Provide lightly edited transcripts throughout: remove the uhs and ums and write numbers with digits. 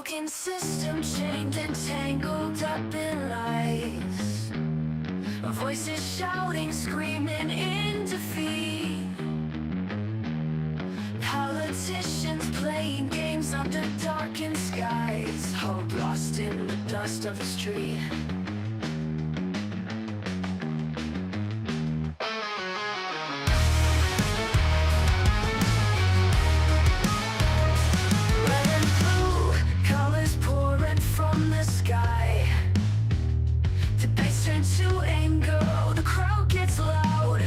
broken system, chained and tangled up in lies. Voices shouting, screaming in defeat. Politicians playing games under darkened skies. Hope lost in the dust of the street. Red and blue, colors pouring from the sky. Debates turn to anger, the crowd gets loud.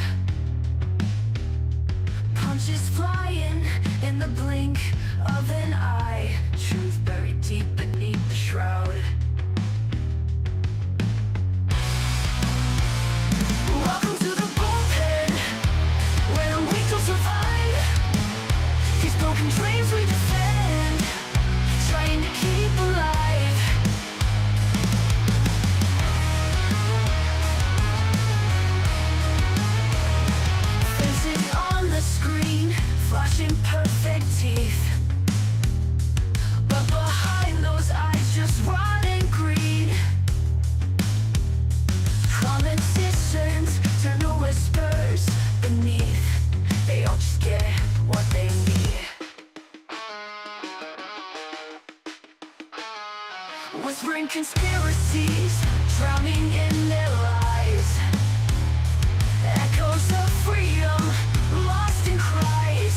Punches flying in the blink of an eye. Truth buried deep beneath the shroud. Welcome to the bullpen, where the weak don't survive. These broken dreams we defend, trying to keep alive. Faces on the screen, flashing perfect teeth. But behind those eyes, just rotting greed. Politicians turn to whispers beneath. They all just get what they need. Whispering conspiracies, drowning in their lies. Echoes of freedom, lost in cries.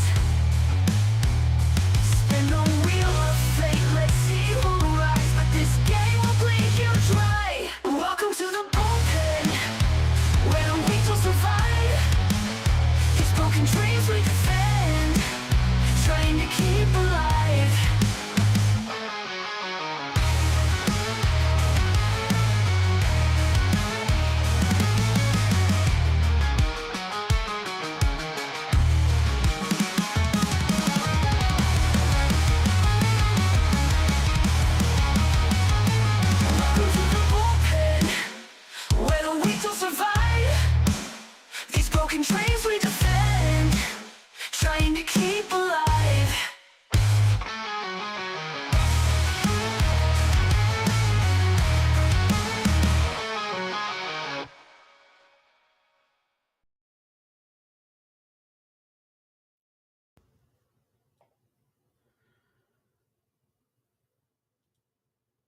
Spin the wheel of fate, let's see who rise. But this game will bleed you dry. Welcome to the bullpen, where the weak don't survive. These broken dreams we defend, trying to keep alive. Welcome to the bullpen, where the weak don't survive. These broken dreams we defend, trying to keep alive.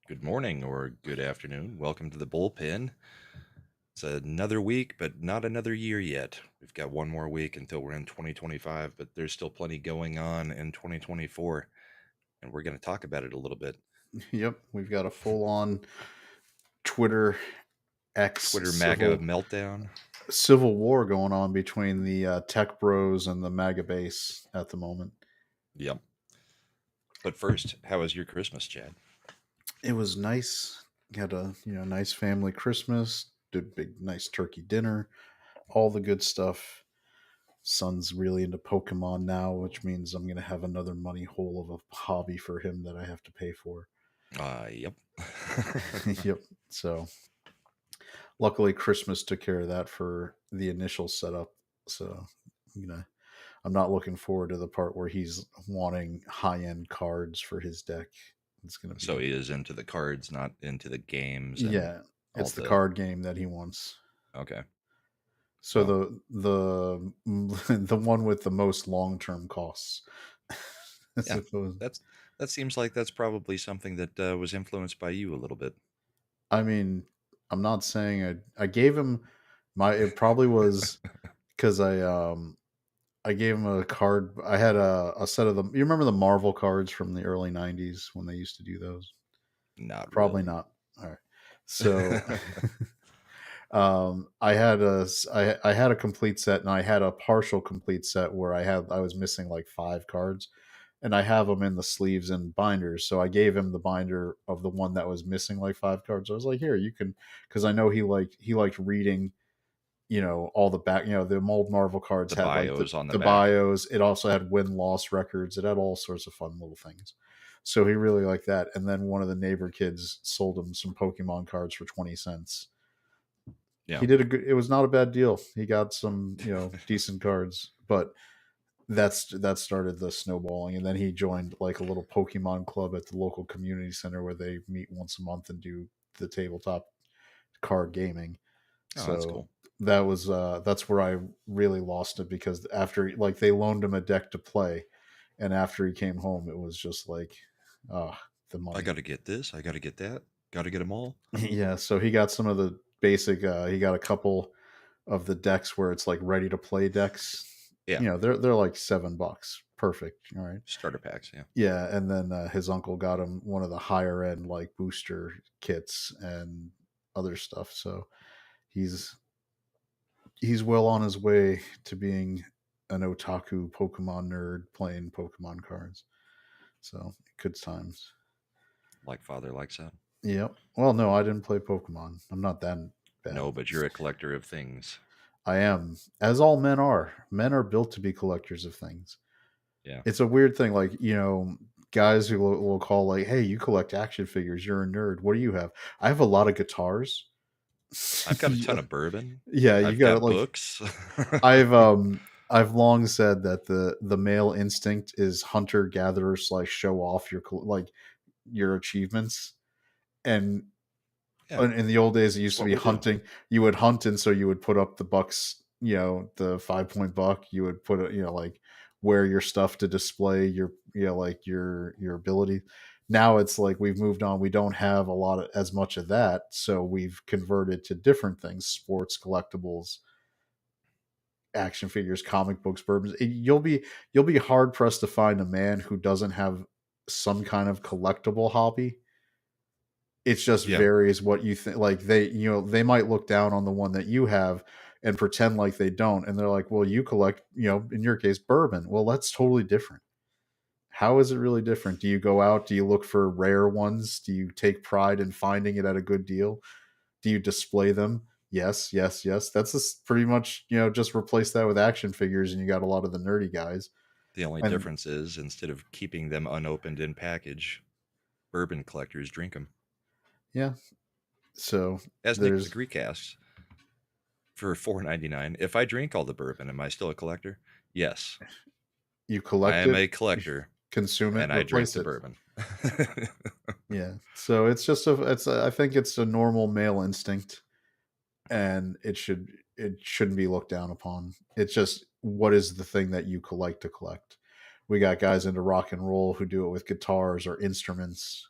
Good morning or good afternoon. Welcome to the bullpen. It's another week, but not another year yet. We've got one more week until we're in 2025, but there's still plenty going on in 2024, and we're going to talk about it a little bit. Yep, we've got a full-on Twitter X Twitter Maga meltdown. civil war going on between the tech bros and the Maga base at the moment. Yep. But first, how was your Christmas, Chad? It was nice. Had a nice family Christmas. Did a big nice turkey dinner. All the good stuff. Son's really into Pokemon now, which means I'm gonna have another money hole of a hobby for him that I have to pay for. Yep. Yep. So luckily Christmas took care of that for the initial setup. So I'm not looking forward to the part where he's wanting high end cards for his deck. It's gonna be So he is into the cards, not into the games. And yeah. It's the card game that he wants. Okay. So Well, the the one with the most long term costs. I yeah, suppose. that seems like that's probably something that was influenced by you a little bit. I mean, I'm not saying I gave him my. It probably was because I gave him a card. I had a set of them. You remember the Marvel cards from the early '90s when they used to do those? Not Probably really. not. All right. So I had a complete set and I had a partial complete set where I was missing like 5 cards and I have them in the sleeves and binders. So I gave him the binder of the one that was missing like 5 cards. I was like, here, you can, because I know he liked reading, all the back, the old Marvel cards The had like bios on the the back. bios. It also had win loss records. It had all sorts of fun little things. So he really liked that. And then one of the neighbor kids sold him some Pokemon cards for 20 cents. Yeah. He did a good, it was not a bad deal. He got some, decent cards, but that started the snowballing, and then he joined like a little Pokemon club at the local community center where they meet once a month and do the tabletop card gaming. Oh, that's So cool. that's where I really lost it, because after, like, they loaned him a deck to play, and after he came home, it was just like, the I money. got to get this. I got to get that. Got to get them all. Yeah, so he got some of the basic. He got a couple of the decks where it's like ready to play decks. Yeah. They're like $7. Perfect. All right. Starter packs. Yeah. Yeah, and then his uncle got him one of the higher end like booster kits and other stuff. So he's he's well on his way to being an otaku Pokemon nerd playing Pokemon cards. So good times. Like father, like son. Yep. Well, no, I didn't play Pokemon. I'm not that bad. No, but you're a collector of things. I am, as all men are. Men are built to be collectors of things. Yeah. It's a weird thing, like, guys who will call like, "Hey, you collect action figures. You're a nerd. What do you have?" I have a lot of guitars. I've got a ton of bourbon. Yeah, you I've got got like books. I've long said that the male instinct is hunter gatherer / show off like your achievements, and Yeah. in the old days it That's used to what be we do. hunting. You would hunt, and so you would put up the bucks, the 5 point buck. You would put it, like, wear your stuff to display your, like your ability. Now it's like we've moved on. We don't have a lot of as much of that, so we've converted to different things: sports, collectibles, action figures, comic books, bourbons. You'll be hard pressed to find a man who doesn't have some kind of collectible hobby. It just Yeah. varies what you think. Like, they might look down on the one that you have and pretend like they don't, and they're like, "Well, you collect, in your case, bourbon." Well, that's totally different. How is it really different? Do you go out? Do you look for rare ones? Do you take pride in finding it at a good deal? Do you display them? Yes, yes, yes. That's just pretty much, just replace that with action figures, and you got a lot of the nerdy guys. The only And difference is, instead of keeping them unopened in package, bourbon collectors drink them. yeah, so As Nick the there's Greek asks, for $4.99, if I drink all the bourbon, am I still a collector? Yes. you I collect am it, a collector, consume it, and I drink replace the it. bourbon. Yeah. So I think it's a normal male instinct, and it shouldn't be looked down upon. It's just, what is the thing that you collect to collect? We got guys into rock and roll who do it with guitars or instruments.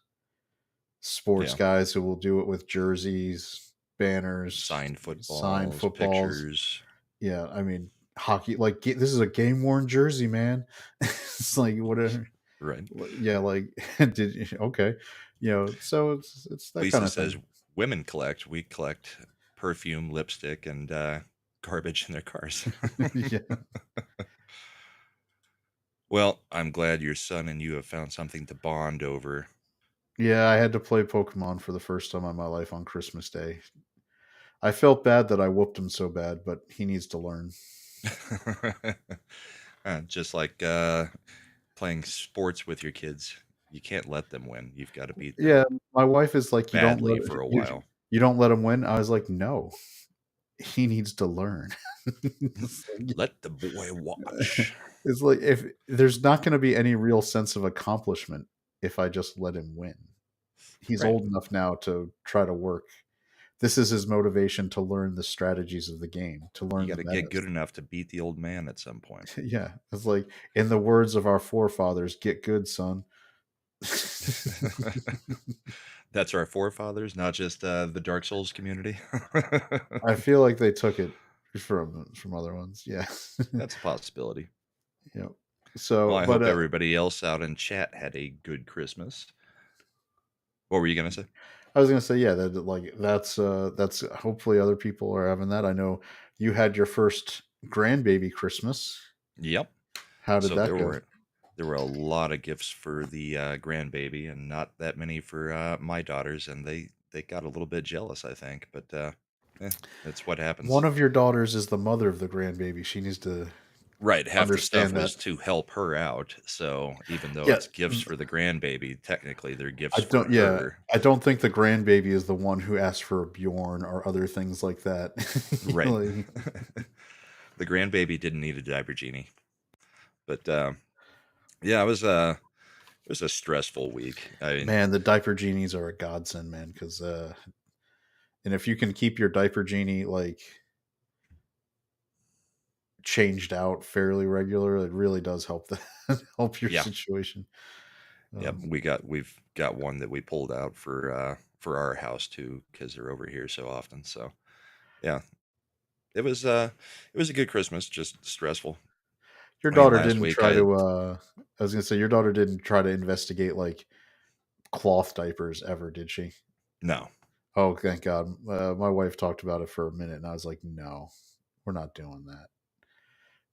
Sports Yeah. guys who will do it with jerseys, banners, Signed signed footballs, footballs. pictures. Yeah, I mean, hockey. Like, this is a game worn jersey, man. It's like, whatever. Right. Yeah, like, did you, okay, so it's that kind Lisa of says thing. women collect. We collect perfume, lipstick, and garbage in their cars. Yeah. Well, I'm glad your son and you have found something to bond over. Yeah, I had to play Pokemon for the first time in my life on Christmas Day. I felt bad that I whooped him so bad, but he needs to learn. Just like playing sports with your kids. You can't let them win. You've got to beat them Yeah, my wife is like, badly for a while. you don't let him win. I was like, no, he needs to learn. It's like, Let the boy watch. it's like, if there's not going to be any real sense of accomplishment if I just let him win. He's Right. old enough now to try to work. This is his motivation to learn the strategies of the game, to learn You got the to get metas. good enough to beat the old man at some point. Yeah, it's like, in the words of our forefathers, "Get good, son." That's our forefathers, not just the Dark Souls community. I feel like they took it from other ones. Yeah. That's a possibility. Yep. Well, So, I but hope everybody else out in chat had a good Christmas. What were you gonna say? I was gonna say, yeah, that's hopefully other people are having that. I know you had your first grandbaby Christmas. Yep. How did So that go? there were a lot of gifts for the grandbaby, and not that many for my daughters, and they got a little bit jealous, I think. But that's what happens. One of your daughters is the mother of the grandbaby. She needs to Right, half the stuff understand that. was to help her out. So even though Yeah, it's gifts for the grandbaby, technically they're I gifts for don't. Yeah, her. I don't think the grandbaby is the one who asked for a Bjorn or other things like that. Right. Like, The grandbaby didn't need a diaper genie. But yeah, it was a stressful week. I mean, Man, the diaper genies are a godsend, man. Because and if you can keep your diaper genie like changed out fairly regular, it really does help the help your yeah, situation. yep. Um, We've got one that we pulled out for our house too because they're over here so often. So yeah, it was uh it was a good Christmas, just stressful. your I mean, daughter last didn't week try I to. I was gonna say your daughter didn't try to investigate like cloth diapers ever, did she? no Oh, thank God. My wife talked about it for a minute, and I was like, "No, we're not doing that."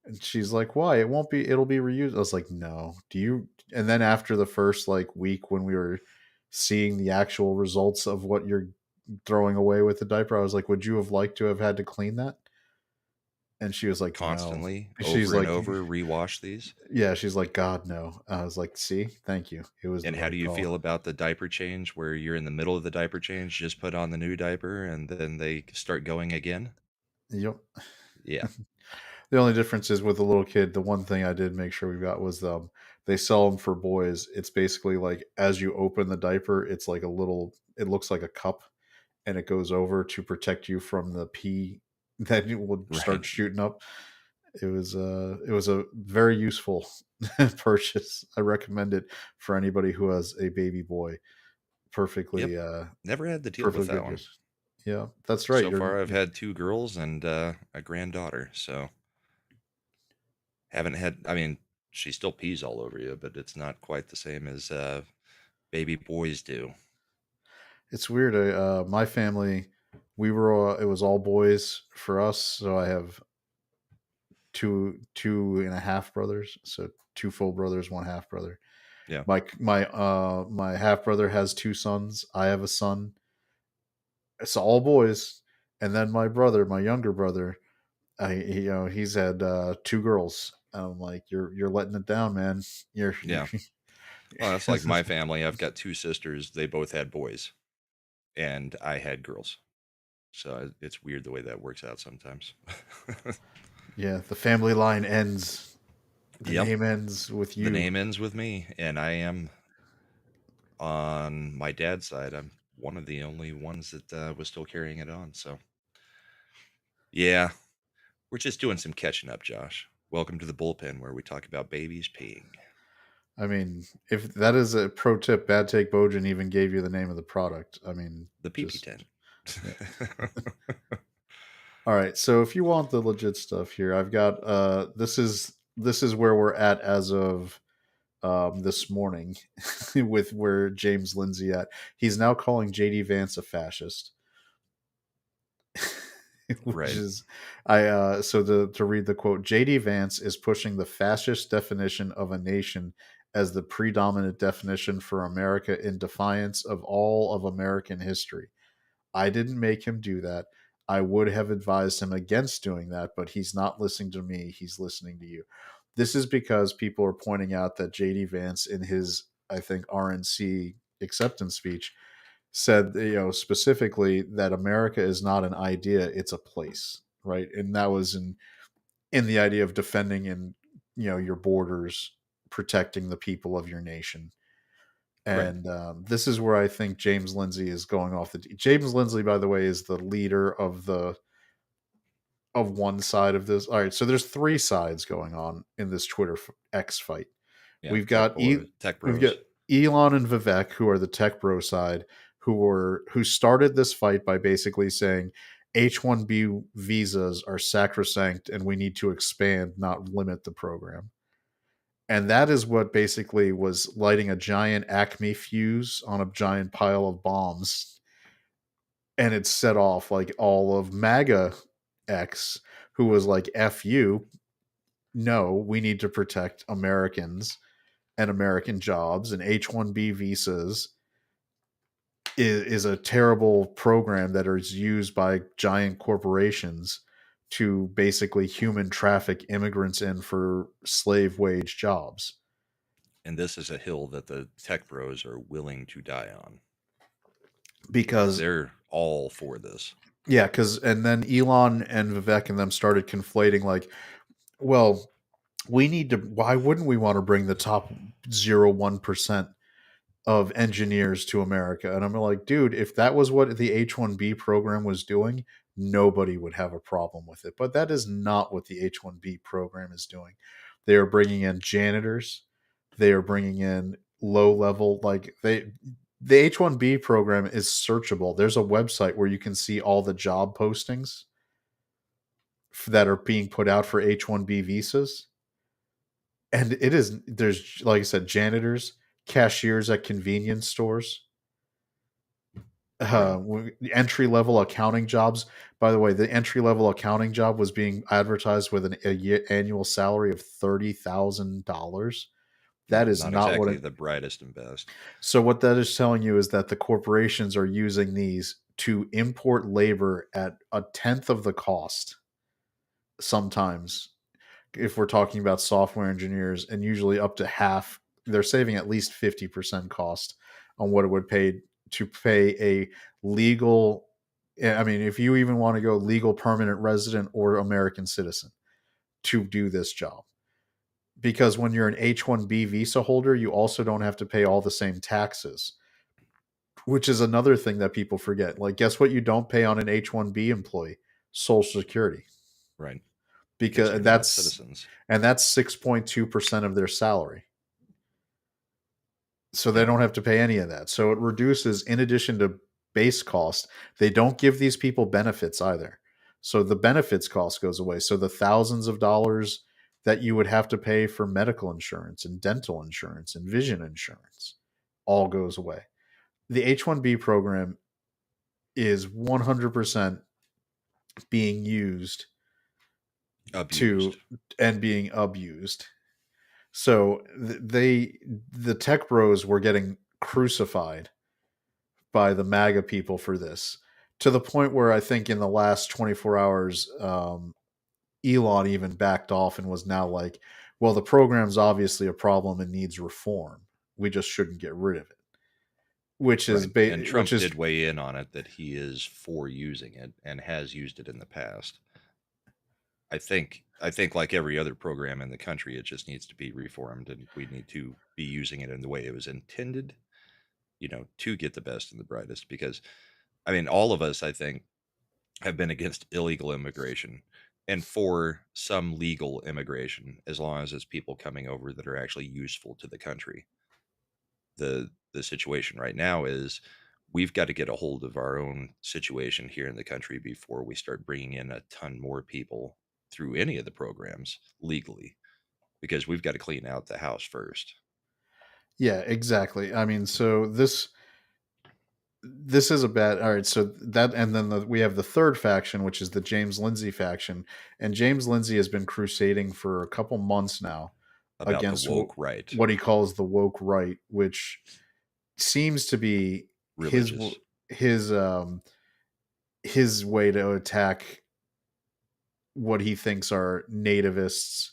And she's like, "Why? It won't be. It'll be reused." I was like, "No. Do you?" And then after the first like week, when we were seeing the actual results of what you're throwing away with the diaper, I was like, "Would you have liked to have had to clean that?" And she was like, "No." constantly She's over and like, over rewash these. "Yeah." She's like, "God, no." I was like, "See, thank you. It was the And how do right you call." feel about the diaper change where you're in the middle of the diaper change, just put on the new diaper and then they start going again? Yep. Yeah, The only difference is with the little kid. The one thing I did make sure we got was they sell them for boys. It's basically like as you open the diaper, it's like a little. It looks like a cup, and it goes over to protect you from the pee that it will right. start shooting up. It was a very useful purchase. I recommend it for anybody who has a baby boy. Yep. Perfectly Never had to deal with perfectly that good one. use. Yeah, that's right. So far, I've had two girls and a granddaughter. So haven't had, I mean, she still pees all over you, but it's not quite the same as baby boys do. it's weird. My family, we were it was all boys for us. So I have two and a half brothers. So two full brothers, one half brother. Yeah. My half brother has two sons. I have a son. It's all boys. And then my brother, my younger brother, he's had two girls. I'm like, you're letting it down, man. You're Yeah. Well, that's like my family. I've got two sisters. They both had boys, and I had girls. So it's weird the way that works out sometimes. yeah. The family line ends. The Yep. name ends with The you. name ends with me, and I am on my dad's side. I'm one of the only ones that was still carrying it on. So, yeah, we're just doing some catching up, Josh. Welcome to the bullpen where we talk about babies peeing. I mean, if that is a pro tip, Bad Take Bojan even gave you the name of the product. I mean, The pee pee just tent. yeah. All right. So if you want the legit stuff here, I've got this is where we're at as of this morning with where James Lindsay at. He's now calling JD Vance a fascist. Which Right. is I so to read the quote, JD Vance is pushing the fascist definition of a nation as the predominant definition for America in defiance of all of American history. I didn't make him do that. I would have advised him against doing that, but he's not listening to me. He's listening to you. This is because people are pointing out that JD Vance, in his, I think, RNC acceptance speech, said, specifically that America is not an idea, it's a place, right? And that was in the idea of defending and your borders, protecting the people of your nation. Right. And this is where I think James Lindsay is going off the. James Lindsay, by the way, is the leader of one side of this. All right, so there's three sides going on in this Twitter X fight. Yeah. We've got Tech we've got bros. Elon and Vivek, who are the tech bro side, who started this fight by basically saying H-1B visas are sacrosanct and we need to expand, not limit the program. And that is what basically was lighting a giant Acme fuse on a giant pile of bombs. And it set off like all of MAGA X, who was like, F you. No, we need to protect Americans and American jobs, and H-1B visas is a terrible program that is used by giant corporations to basically human traffic immigrants in for slave wage jobs. And this is a hill that the tech bros are willing to die on because Because they're all for this. and then Elon and Vivek and them started conflating like, well, we need to, why wouldn't we want to bring the top 0.1% of engineers to America? And I'm like, dude, if that was what the H-1B program was doing, nobody would have a problem with it. But that is not what the H-1B program is doing. They are bringing in janitors. They are bringing in low level, like the H-1B program is searchable. There's a website where you can see all the job postings that are being put out for H-1B visas. And it is, there's, like I said, janitors, cashiers at convenience stores, Right. entry level accounting jobs. By the way, the entry level accounting job was being advertised with annual salary of $30,000. That Yeah, is not not what exactly it. the brightest and best. So what that is telling you is that the corporations are using these to import labor at a tenth of the cost. Sometimes, if we're talking about software engineers, and usually up to half, they're saving at least 50% cost on what it would pay to pay a legal. I mean, if you even want to go legal permanent resident or American citizen to do this job. Because when you're an H-1B visa holder, you also don't have to pay all the same taxes, which is another thing that people forget. Like, guess what? You don't pay on an H-1B employee? Social Security, Right. Because because they're not that's citizens. and that's 6.2% of their salary. So they Yeah. don't have to pay any of that. So it reduces, in addition to base cost, they don't give these people benefits either. So the benefits cost goes away. So the thousands of dollars that you would have to pay for medical insurance and dental insurance and vision insurance all goes away. The H-1B program is 100% being used Abused. to and being abused. So the tech bros were getting crucified by the MAGA people for this, to the point where I think in the last 24 hours, Elon even backed off and was now like, well, the program's obviously a problem and needs reform. We just shouldn't get rid of it. Right. And Which Trump is did weigh in on it that he is for using it and has used it in the past. I think like every other program in the country, it just needs to be reformed and we need to be using it in the way it was intended, to get the best and the brightest. Because I mean, all of us, I think, have been against illegal immigration and for some legal immigration, as long as it's people coming over that are actually useful to the country. The situation right now is we've got to get a hold of our own situation here in the country before we start bringing in a ton more people through any of the programs legally, because we've got to clean out the house first. yeah, exactly. I mean, so this is a bad. All right, so that, and then we have the third faction, which is the James Lindsay faction, and James Lindsay has been crusading for a couple months now About the against woke right, what he calls the woke right, which seems to be his religious. his um his way to attack what he thinks are nativists,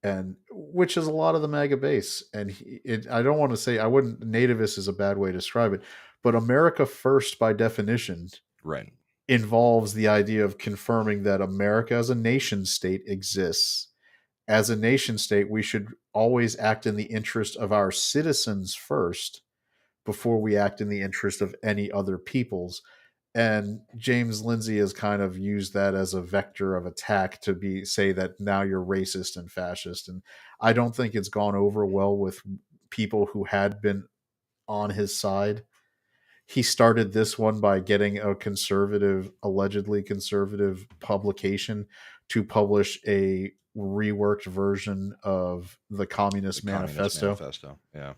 and which is a lot of the MAGA base. And I don't want to say, I wouldn't, nativist is a bad way to describe it, but America first, by definition, Right. involves the idea of confirming that America as a nation state exists. As a nation state, we should always act in the interest of our citizens first before we act in the interest of any other peoples. And James Lindsay has kind of used that as a vector of attack to say that now you're racist and fascist. And I don't think it's gone over well with people who had been on his side. He started this one by getting a conservative, allegedly conservative publication to publish a reworked version of the The Communist Communist Manifesto. Manifesto. Yeah.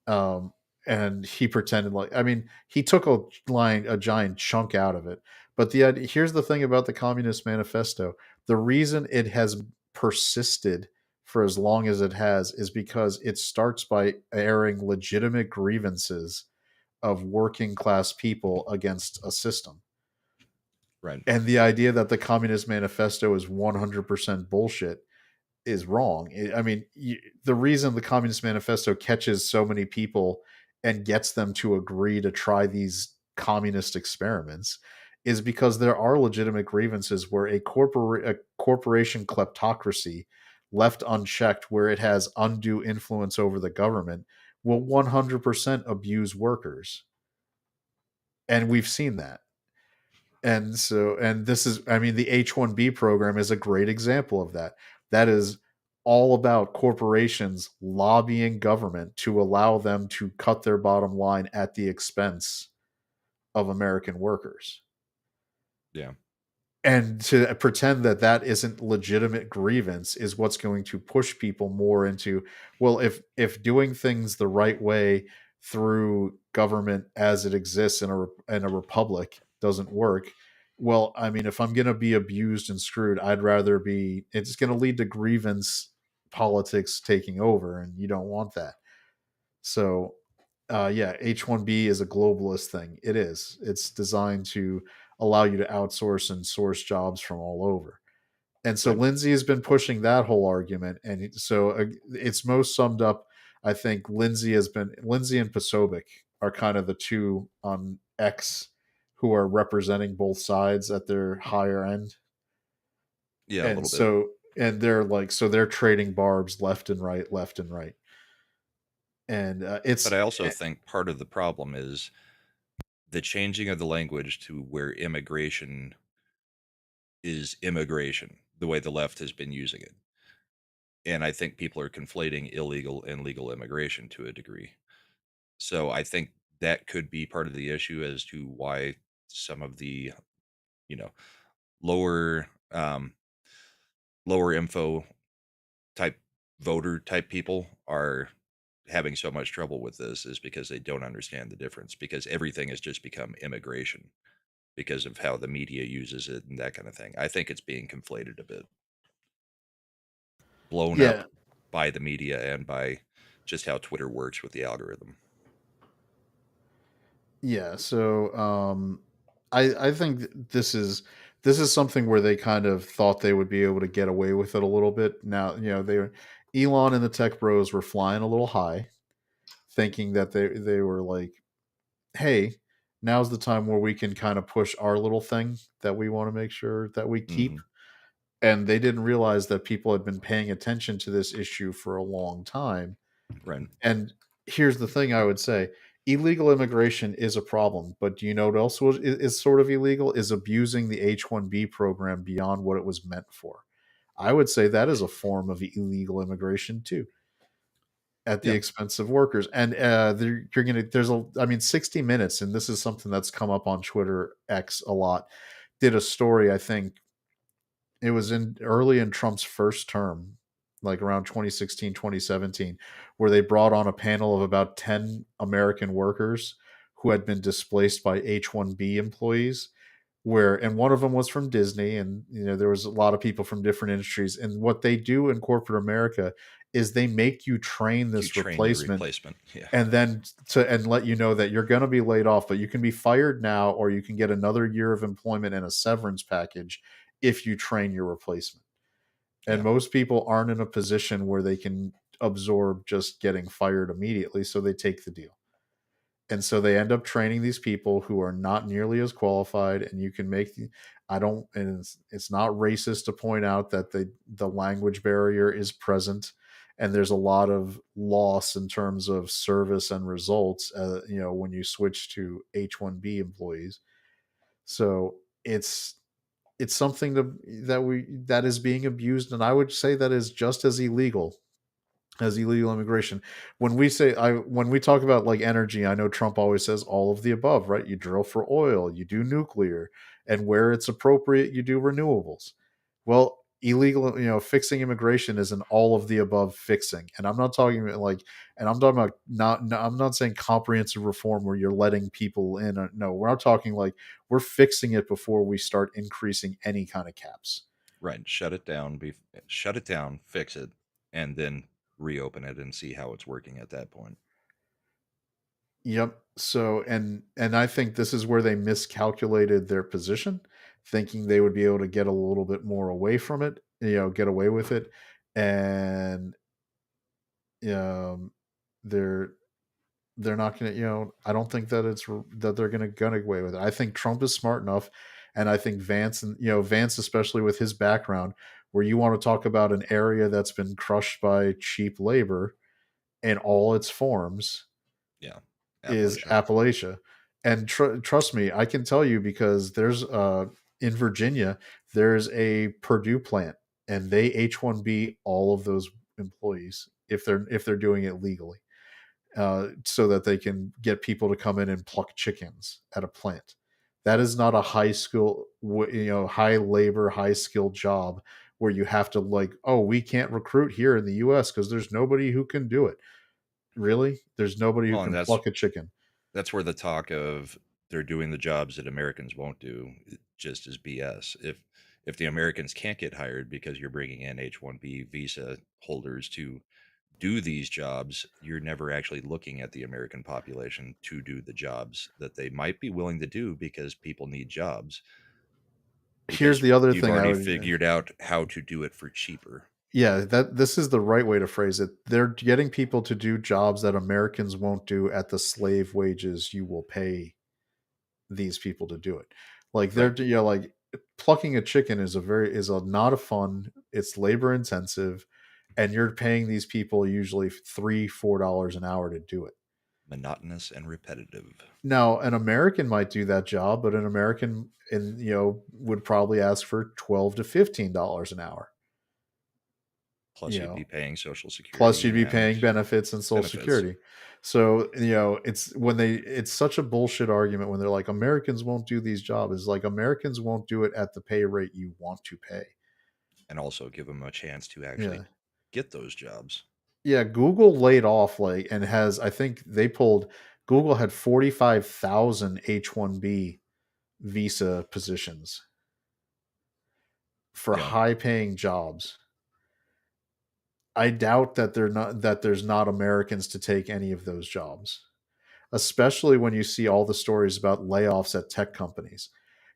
um, and he pretended like, I mean, he took a giant chunk out of it. But here's the thing about the Communist Manifesto: the reason it has persisted for as long as it has is because it starts by airing legitimate grievances of working class people against a system. Right. And the idea that the Communist Manifesto is 100% bullshit is wrong. I mean, the reason the Communist Manifesto catches so many people and gets them to agree to try these communist experiments is because there are legitimate grievances where a corporation kleptocracy left unchecked, where it has undue influence over the government, will 100% abuse workers. And we've seen that. And so, and this is, I mean, the H-1B program is a great example of that. That is all about corporations lobbying government to allow them to cut their bottom line at the expense of American workers. Yeah. And to pretend that that isn't legitimate grievance is what's going to push people more into, well, if doing things the right way through government as it exists in a republic doesn't work, well, I mean, if I'm going to be abused and screwed, I'd rather be, it's going to lead to grievance politics taking over, and you don't want that. So, yeah, H-1B is a globalist thing. It is. It's designed to allow you to outsource and source jobs from all over. And so Right. Lindsay has been pushing that whole argument. And so it's most summed up. I think Lindsay and Posobiec are kind of the two on X who are representing both sides at their higher end. Yeah, a And little bit. so, and they're like, so they're trading barbs left and right, left and right. And But I also think part of the problem is the changing of the language to where immigration is immigration, the way the left has been using it. And I think people are conflating illegal and legal immigration to a degree. So I think that could be part of the issue as to why some of the, you know, lower lower info type voter type people are having so much trouble with this is because they don't understand the difference, because everything has just become immigration because of how the media uses it and that kind of thing. I think it's being conflated a bit, blown up yeah, by the media and by just how Twitter works with the algorithm. yeah. So I think this is something where they kind of thought they would be able to get away with it a little bit. Now, Elon and the tech bros were flying a little high, thinking that they were like, hey, now's the time where we can kind of push our little thing that we want to make sure that we keep. Hmm. And they didn't realize that people had been paying attention to this issue for a long time. Right. And here's the thing I would say: illegal immigration is a problem, but do you know what else is sort of illegal? Is abusing the H-1B program beyond what it was meant for. I would say that is a form of illegal immigration too, at the Yeah. expense of workers. And you're gonna there's a I mean, 60 Minutes, and this is something that's come up on Twitter X a lot. Did a story, I think it was in early in Trump's first term, like around 2016, 2017, where they brought on a panel of about 10 American workers who had been displaced by H-1B employees, and one of them was from Disney, and there was a lot of people from different industries. And what they do in corporate America is they make you train You this train your replacement, replacement. Yeah. and then let you know that you're going to be laid off, but you can be fired now, or you can get another year of employment and a severance package if you train your replacement. And Yeah. most people aren't in a position where they can absorb just getting fired immediately, so they take the deal. And so they end up training these people who are not nearly as qualified, and you can make I don't and it's not racist to point out that the language barrier is present, and there's a lot of loss in terms of service and results, when you switch to H-1B employees. So it's something that is being abused, and I would say that is just as illegal immigration. When we talk about like energy, I know Trump always says all of the above, right? You drill for oil, you do nuclear, and where it's appropriate, you do renewables. Well, illegal, fixing immigration is an all of the above fixing. And I'm not talking about and I'm talking about I'm not saying comprehensive reform where you're letting people in. No, we're not talking like we're fixing it before we start increasing any kind of caps. Right. Shut it down, fix it, and then reopen it and see how it's working at that point. Yep. So and I think this is where they miscalculated their position, thinking they would be able to get a little bit more away from it, get away with it, and um, they're they're not going to, I don't think that that they're going to get away with it. I think Trump is smart enough, and I think Vance, and Vance especially with his background where you want to talk about an area that's been crushed by cheap labor in all its forms, Yeah. is Appalachia. Appalachia. And trust me, I can tell you because there's in Virginia, there's a Purdue plant, and they H-1B all of those employees if they're doing it legally, so that they can get people to come in and pluck chickens at a plant. That is not a high school, high labor, high skilled job where you have to like, oh, we can't recruit here in the U.S. because there's nobody who can do it. Really, there's nobody who Well, and can pluck a chicken. that's where the talk of they're doing the jobs that Americans won't do just is BS. If the Americans can't get hired because you're bringing in H-1B visa holders to do these jobs, you're never actually looking at the American population to do the jobs that they might be willing to do because people need jobs, Here's because the other you've thing I already would, figured out how to do it for cheaper. yeah, that this is the right way to phrase it. They're getting people to do jobs that Americans won't do at the slave wages you will pay these people to do it. Like Right. like plucking a chicken is a not a fun. It's labor intensive, and you're paying these people usually $3-4 an hour to do it. Monotonous and repetitive. Now, an American might do that job, but an American would probably ask for $12 to $15 an hour. Plus, You you'd be know, paying Social plus Security you'd be and paying benefits and Social benefits. Security. So it's such a bullshit argument when they're like Americans won't do these jobs. It's like Americans won't do it at the pay rate you want to pay. And also give them a chance to actually Yeah. get those jobs. Yeah, Google laid off like and has I think they pulled Google had 45,000 H-1B visa positions for Yeah. high paying jobs. I doubt that there's not Americans to take any of those jobs, especially when you see all the stories about layoffs at tech companies.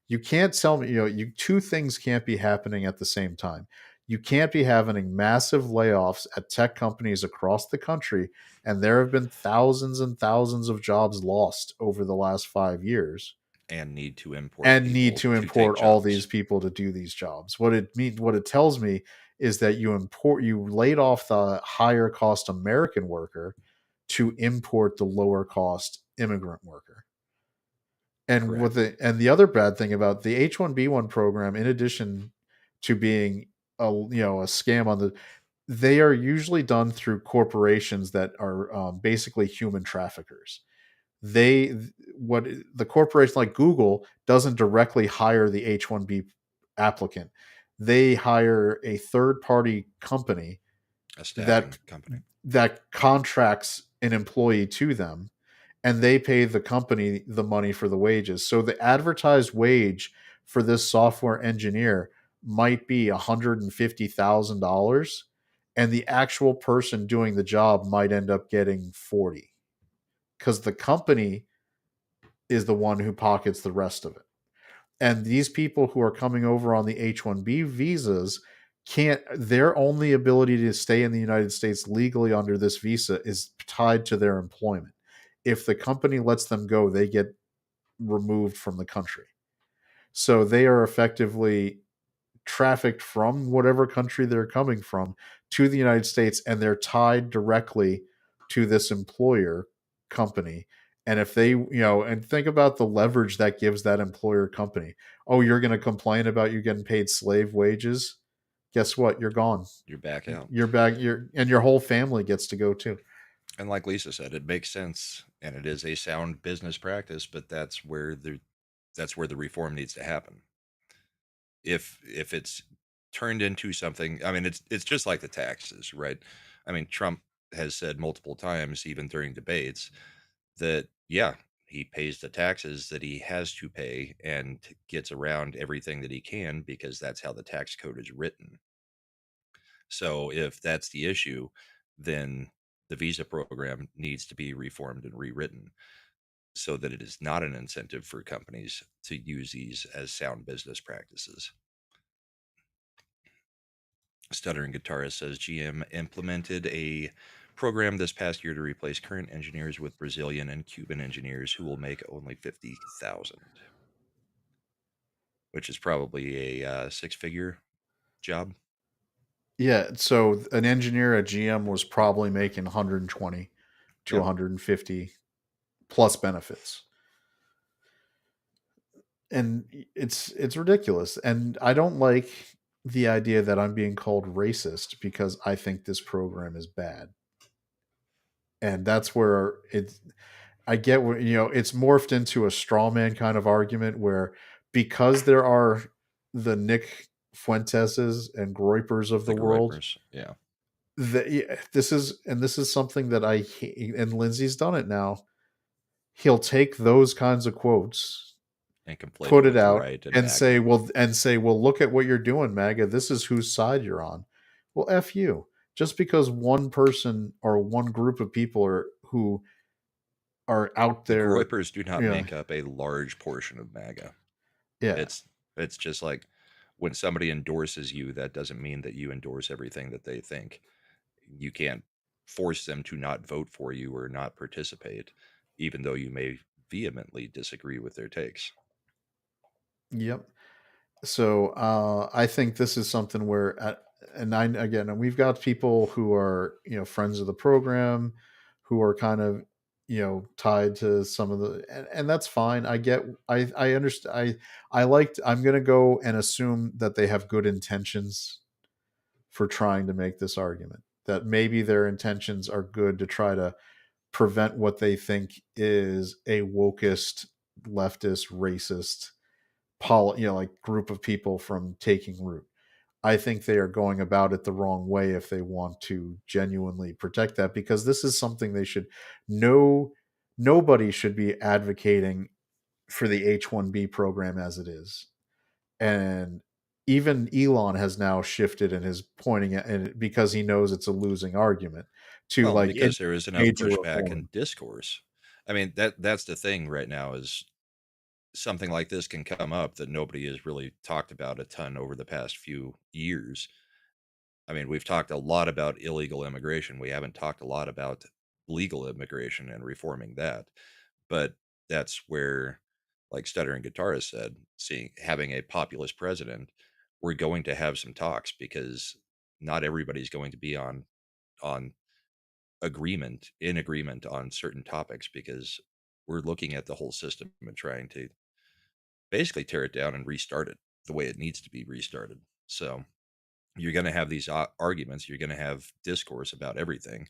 You can't tell me, you two things can't be happening at the same time. You can't be having massive layoffs at tech companies across the country, and there have been thousands and thousands of jobs lost over the last 5 years, And need to import and need people to to take import all these jobs. people to do these jobs. What it tells me is that you laid off the higher cost American worker to import the lower cost immigrant worker. And Correct. the other bad thing about the H-1B1 program, in addition to being a scam on they are usually done through corporations that are basically human traffickers. They what The corporation like Google doesn't directly hire the H-1B applicant. They hire a third party company A that staffing company. contracts an employee to them, and they pay the company the money for the wages. So the advertised wage for this software engineer might be $150,000, and the actual person doing the job might end up getting 40 because the company is the one who pockets the rest of it. And these people who are coming over on the H-1B visas can't, their only ability to stay in the United States legally under this visa is tied to their employment. If the company lets them go, they get removed from the country. So they are effectively trafficked from whatever country they're coming from to the United States, and they're tied directly to this employer company. And if they, and think about the leverage that gives that employer company. Oh, you're going to complain about you getting paid slave wages? Guess what? You're gone. You're back out. You're back. And your whole family gets to go too. And like Lisa said, it makes sense and it is a sound business practice, but that's where the reform needs to happen. If it's turned into something, I mean, it's just like the taxes, right? I mean, Trump has said multiple times, even during debates, that yeah, he pays the taxes that he has to pay and gets around everything that he can because that's how the tax code is written. So if that's the issue, then the visa program needs to be reformed and rewritten so that it is not an incentive for companies to use these as sound business practices. Stuttering Guitarist says GM implemented a program this past year to replace current engineers with Brazilian and Cuban engineers who will make only 50,000, which is probably a six-figure job. Yeah, so an engineer at GM was probably making 120 to Yeah, 150 plus benefits. And it's ridiculous. And I don't like the idea that I'm being called racist because I think this program is bad. And that's where it's I get where it's morphed into a straw man kind of argument where because there are the Nick Fuenteses and Groypers of the the world, Groypers. Yeah, this is something that I hate, and Lindsay's done it now. He'll take those kinds of quotes, and conflate it put it with the out, right and and MAGA. say, well, look at what you're doing, MAGA. This is whose side you're on. Well, f you. Just because one person or one group of people who are out The there, Groypers do not yeah, make up a large portion of MAGA. yeah, It's just like when somebody endorses you, that doesn't mean that you endorse everything that they think. You can't force them to not vote for you or not participate, even though you may vehemently disagree with their takes. yep. So I think this is something where, and I again, and we've got people who are friends of the program, who are kind of tied to some of the, and that's fine. I understand. I'm gonna go and assume that they have good intentions for trying to make this argument. That maybe their intentions are good to try to prevent what they think is a wokest, leftist, racist like group of people from taking root. I think they are going about it the wrong way if they want to genuinely protect that, because this is something they should no nobody should be advocating for the H1B program as it is. And even Elon has now shifted and is pointing at, and because he knows it's a losing argument, to Well, like because there is enough major pushback reform. and discourse. I mean, that's the thing right now is something like this can come up that nobody has really talked about a ton over the past few years. I mean, we've talked a lot about illegal immigration. We haven't talked a lot about legal immigration and reforming that. But that's where, like Stuttering Guitarist said, seeing having a populist president, we're going to have some talks because not everybody's going to be on in agreement on certain topics because we're looking at the whole system and trying to basically tear it down and restart it the way it needs to be restarted. So you're going to have these arguments, you're going to have discourse about everything,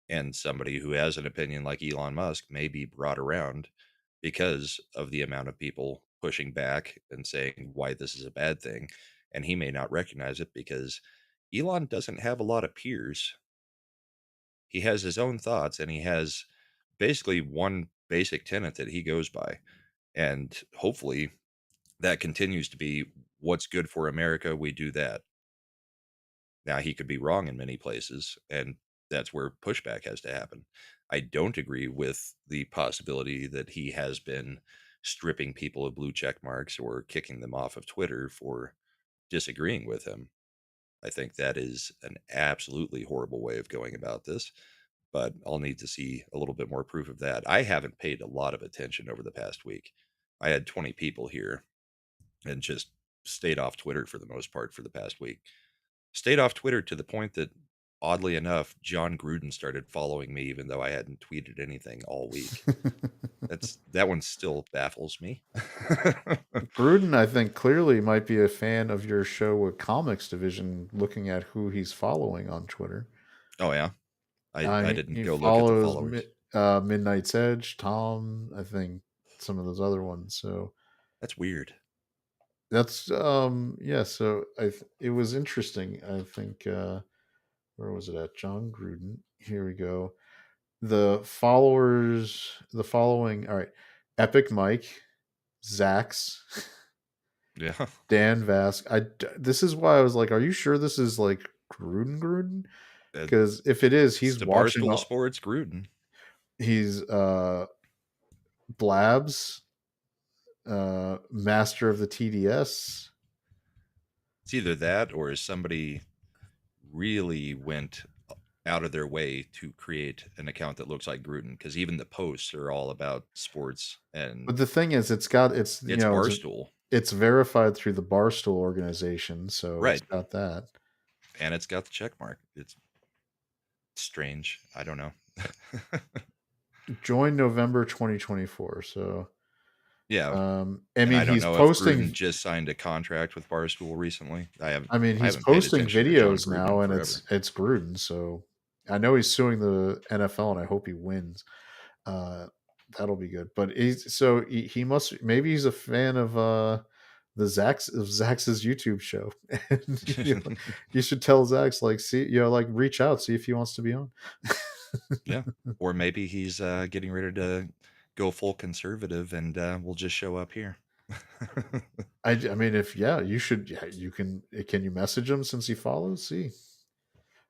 and somebody who has an opinion like Elon Musk may be brought around because of the amount of people pushing back and saying why this is a bad thing, and he may not recognize it because Elon doesn't have a lot of peers. He has his own thoughts, and he has basically one basic tenet that he goes by, and hopefully that continues to be what's good for America, we do that. Now, he could be wrong in many places, and that's where pushback has to happen. I don't agree with the possibility that he has been stripping people of blue check marks or kicking them off of Twitter for disagreeing with him. I think that is an absolutely horrible way of going about this, but I'll need to see a little bit more proof of that. I haven't paid a lot of attention over the past week. I had 20 people here and just stayed off Twitter for the most part for the past week. Stayed off Twitter to the point that, oddly enough, John Gruden started following me, even though I hadn't tweeted anything all week. That one still baffles me. Gruden, I think, clearly might be a fan of your show with Comics Division, looking at who he's following on Twitter. Oh yeah, I didn't He go look at the follows followers. Midnight's Edge, Tom, I think some of those other ones. So That's weird. that's yeah. So it was interesting. I think where was it at? John Gruden. Here we go. The following. All right, Epic Mike, Zax, Yeah, Dan Vask. This is why I was like, are you sure this is like Gruden? Because if it is, it's he's the watching. Barstool Sports Gruden. He's Blabs, master of the TDS. It's either that or somebody really went out of their way to create an account that looks like Gruden because even the posts are all about sports and But the thing is, it's it's Barstool. it's verified through the Barstool organization, so it's Right. got that. and it's got the check mark. It's strange. I don't know. Joined November 2024. So, Yeah, I and I mean, don't he's know if Gruden posting. just signed a contract with Barstool recently. I mean, I he's haven't paid posting attention to John videos Gruden in now, and forever. it's Gruden. So, I know he's suing the NFL, and I hope he wins. Uh, that'll be good. But he must, maybe he's a fan of the Zach's YouTube show. And, you should tell Zach's, like, see, like, reach out, see if he wants to be on. Yeah, or maybe he's getting ready to go full conservative, and we'll just show up here. I mean, if you should, you can you message him since he follows? See,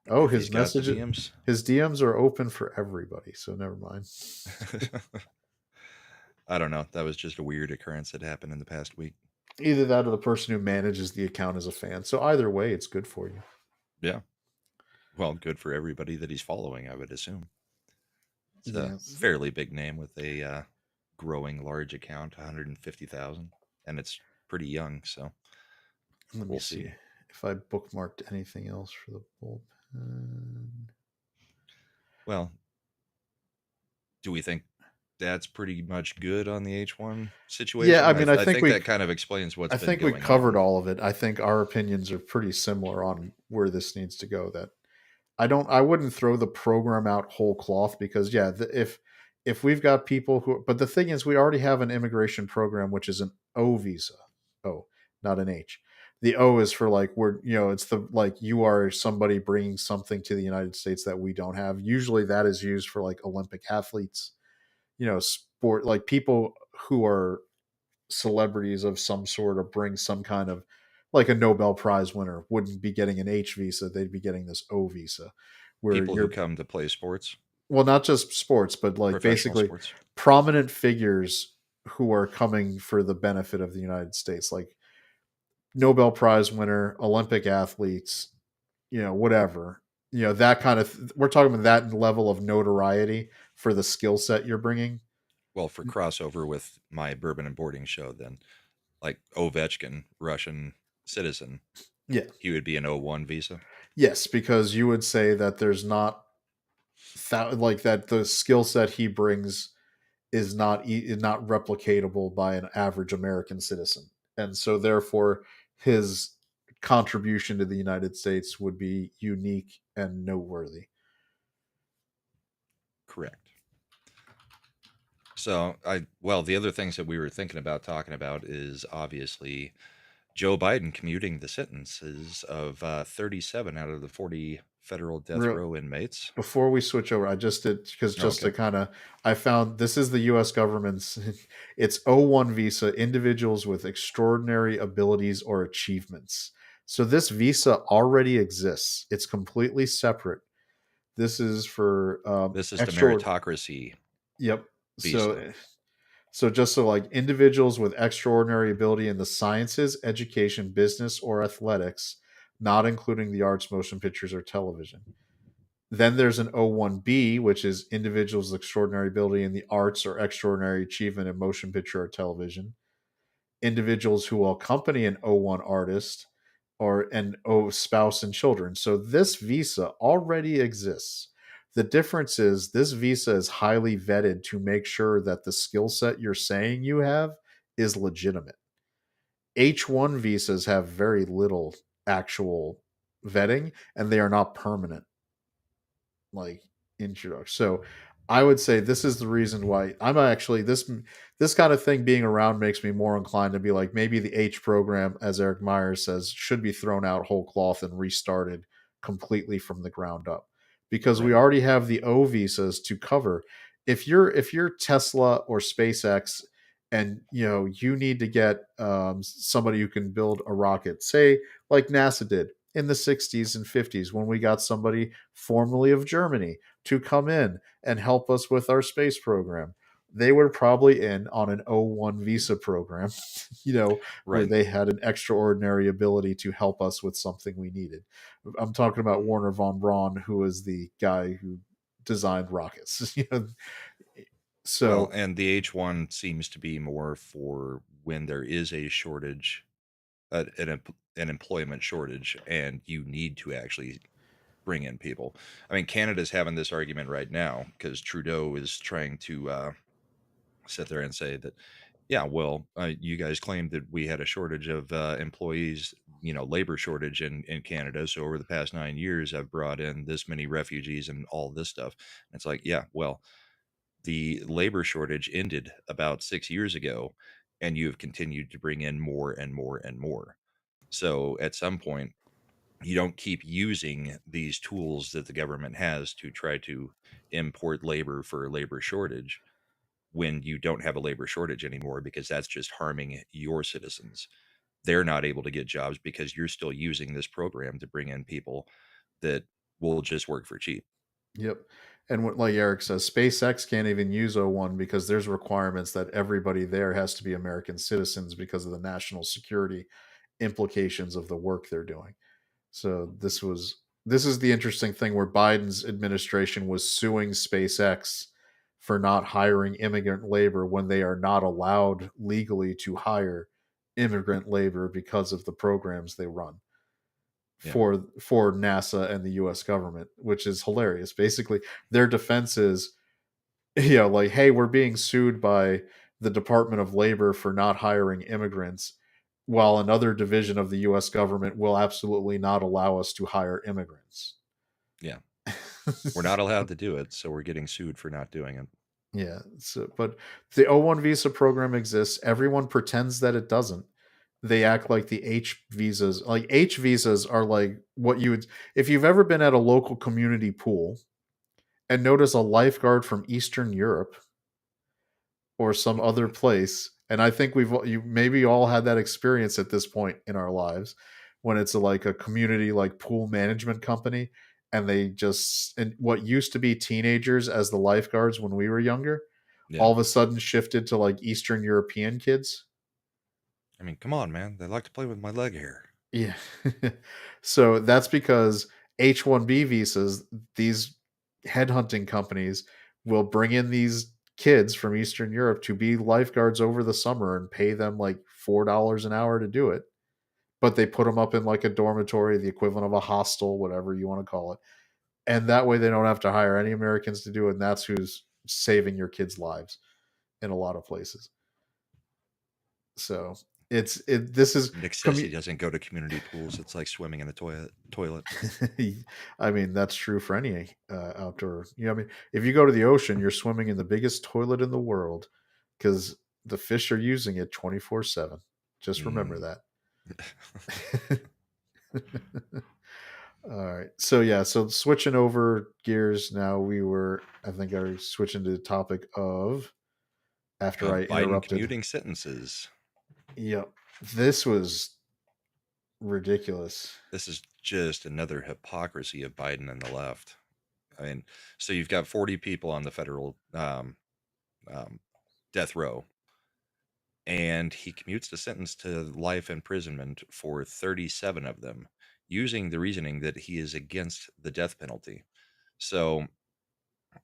oh, If he's got the DMs. his DMs are open for everybody, so never mind. I don't know. That was just a weird occurrence that happened in the past week. Either that or the person who manages the account is a fan. So either way, it's good for you. Yeah. Well, good for everybody that he's following, I would assume. It's a Yes. fairly big name with a growing large account, 150,000, and it's pretty young, so Let me we'll see see. if I bookmarked anything else for the bullpen. Well, do we think that's pretty much good on the H1 situation? Yeah, I mean, I I think think that kind of explains what's I been think we going covered on. all of it. I think our opinions are pretty similar on where this needs to go. That I wouldn't throw the program out whole cloth, because if we've got people who, but the thing is, we already have an immigration program, which is an O visa. O, not an H. The O is for, like, we're, it's the, like, you are somebody bringing something to the United States that we don't have. Usually that is used for, like, Olympic athletes, sport, like people who are celebrities of some sort, or bring some kind of, like, a Nobel Prize winner wouldn't be getting an H visa, they'd be getting this O visa, where People who you're, come to play sports, well, not just sports, but, like, professional basically sports. prominent figures who are coming for the benefit of the United States, like Nobel Prize winner, Olympic athletes, whatever, that kind of, we're talking about that level of notoriety for the skill set you're bringing. Well, for crossover with my bourbon and boarding show, then, like Ovechkin, Russian citizen, Yeah. he would be an O1 visa. Yes, because you would say that there's not like that the skill set he brings is not replicatable by an average American citizen, and so therefore his contribution to the United States would be unique and noteworthy. Correct. So the other things that we were thinking about talking about is obviously Joe Biden commuting the sentences of 37 out of the 40 federal death Real, row inmates. before we switch over, I just did, because Oh, just to okay. kind of, I found this is the U.S. government's. It's O1 visa, individuals with extraordinary abilities or achievements. So this visa already exists. It's completely separate. This is for This is the extra. meritocracy Yep. visa. So just so, like, individuals with extraordinary ability in the sciences, education, business, or athletics, not including the arts, motion pictures, or television. Then there's an O1B, which is individuals with extraordinary ability in the arts or extraordinary achievement in motion picture or television. Individuals who will accompany an O1 artist, or an O spouse and children. So this visa already exists. The difference is this visa is highly vetted to make sure that the skill set you're saying you have is legitimate. H1 visas have very little actual vetting, and they are not permanent, like, introduction. So I would say this is the reason why I'm actually, this kind of thing being around makes me more inclined to be like, maybe the H program, as Eric Myers says, should be thrown out whole cloth and restarted completely from the ground up, because we Right. already have the O visas to cover. If you're Tesla or SpaceX, and you need to get somebody who can build a rocket, say like NASA did in the 60s and 50s, when we got somebody formerly of Germany to come in and help us with our space program. They were probably in on an O1 visa program, where Right. they had an extraordinary ability to help us with something we needed. I'm talking about Werner von Braun, who is the guy who designed rockets. Well, So and the H1 seems to be more for when there is a shortage an employment shortage, and you need to actually bring in people. I mean, Canada's having this argument right now because Trudeau is trying to sit there and say that, yeah, well, you guys claimed that we had a shortage of employees, labor shortage in Canada. So over the past 9 years, I've brought in this many refugees and all this stuff. And it's like, yeah, well, the labor shortage ended about 6 years ago, and you have continued to bring in more and more and more. So at some point, you don't keep using these tools that the government has to try to import labor for a labor shortage when you don't have a labor shortage anymore, because that's just harming your citizens. They're not able to get jobs because you're still using this program to bring in people that will just work for cheap. Yep. And what, like Eric says, SpaceX can't even use O1 because there's requirements that everybody there has to be American citizens because of the national security implications of the work they're doing. So this is the interesting thing where Biden's administration was suing SpaceX for not hiring immigrant labor when they are not allowed legally to hire immigrant labor because of the programs they run Yeah. for NASA and the US government, which is hilarious. Basically, their defense is, like, hey, we're being sued by the Department of Labor for not hiring immigrants, while another division of the US government will absolutely not allow us to hire immigrants. Yeah. We're not allowed to do it, so we're getting sued for not doing it. Yeah. So, but the O1 visa program exists. Everyone pretends that it doesn't. They act like the H visas, like H visas are like what you would, if you've ever been at a local community pool and notice a lifeguard from Eastern Europe or some other place. And I think you maybe all had that experience at this point in our lives when it's like a community like pool management company, and they just, and what used to be teenagers as the lifeguards when we were younger, Yeah. all of a sudden shifted to like Eastern European kids. I mean, come on, man. They like to play with my leg hair. Yeah. So that's because H1B visas, these headhunting companies will bring in these kids from Eastern Europe to be lifeguards over the summer and pay them like $4 an hour to do it. But they put them up in like a dormitory, the equivalent of a hostel, whatever you want to call it. And that way they don't have to hire any Americans to do it. And that's who's saving your kids' lives in a lot of places. So this is Nick says he doesn't go to community pools. It's like swimming in a toilet. I mean, that's true for any outdoor. I mean, if you go to the ocean, you're swimming in the biggest toilet in the world because the fish are using it 24/7. Just remember Mm. that. All right. So yeah, so switching over gears now, I think I was switching to the topic of after I Biden interrupted. commuting sentences. Yep. This was ridiculous. This is just another hypocrisy of Biden and the left. I mean, so you've got 40 people on the federal um, death row, and he commutes the sentence to life imprisonment for 37 of them, using the reasoning that he is against the death penalty. So,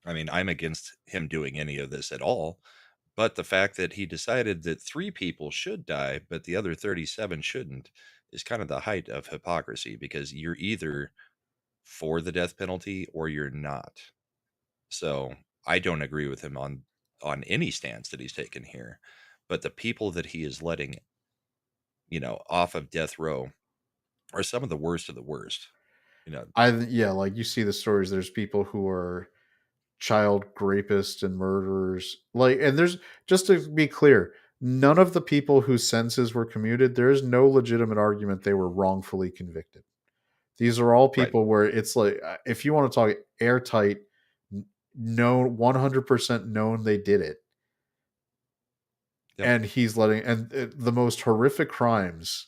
I mean, I'm against him doing any of this at all. But the fact that he decided that 3 people should die, but the other 37 shouldn't, is kind of the height of hypocrisy, because you're either for the death penalty or you're not. So I don't agree with him on any stance that he's taken here. But the people that he is letting, off of death row are some of the worst of the worst. You know, Yeah, like you see the stories. There's people who are child rapists and murderers. Like, and there's, just to be clear, none of the people whose sentences were commuted, there is no legitimate argument they were wrongfully convicted. These are all right. people where it's like, if you want to talk airtight, known 100% known they did it, Yep. and he's letting, and the most horrific crimes,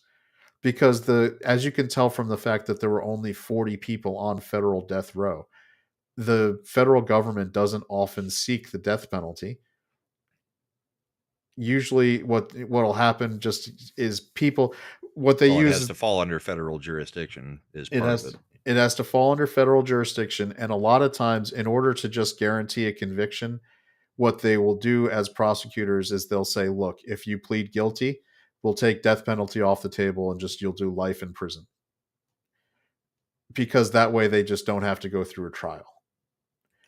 because the, as you can tell from the fact that there were only 40 people on federal death row, the federal government doesn't often seek the death penalty. Usually what'll happen just is people, what they Well, it use has to fall under federal jurisdiction is it part of it. has to fall under federal jurisdiction, and a lot of times in order to just guarantee a conviction, what they will do as prosecutors is they'll say, look, if you plead guilty, we'll take death penalty off the table and just you'll do life in prison, because that way they just don't have to go through a trial.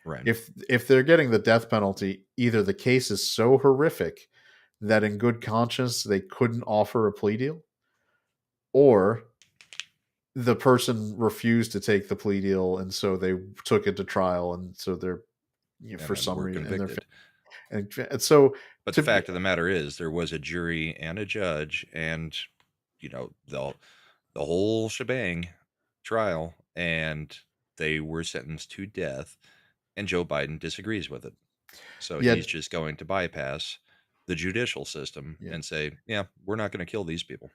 Right. If they're getting the death penalty, either the case is so horrific that in good conscience they couldn't offer a plea deal, or the person refused to take the plea deal and so they took it to trial, and so they're, And for then some we're reason, and convicted. and so But the to fact of the matter is, there was a jury and a judge, and the whole shebang trial, and they were sentenced to death. And Joe Biden disagrees with it, so he's yet just going to bypass the judicial system yeah. and say, "Yeah, we're not going to kill these people."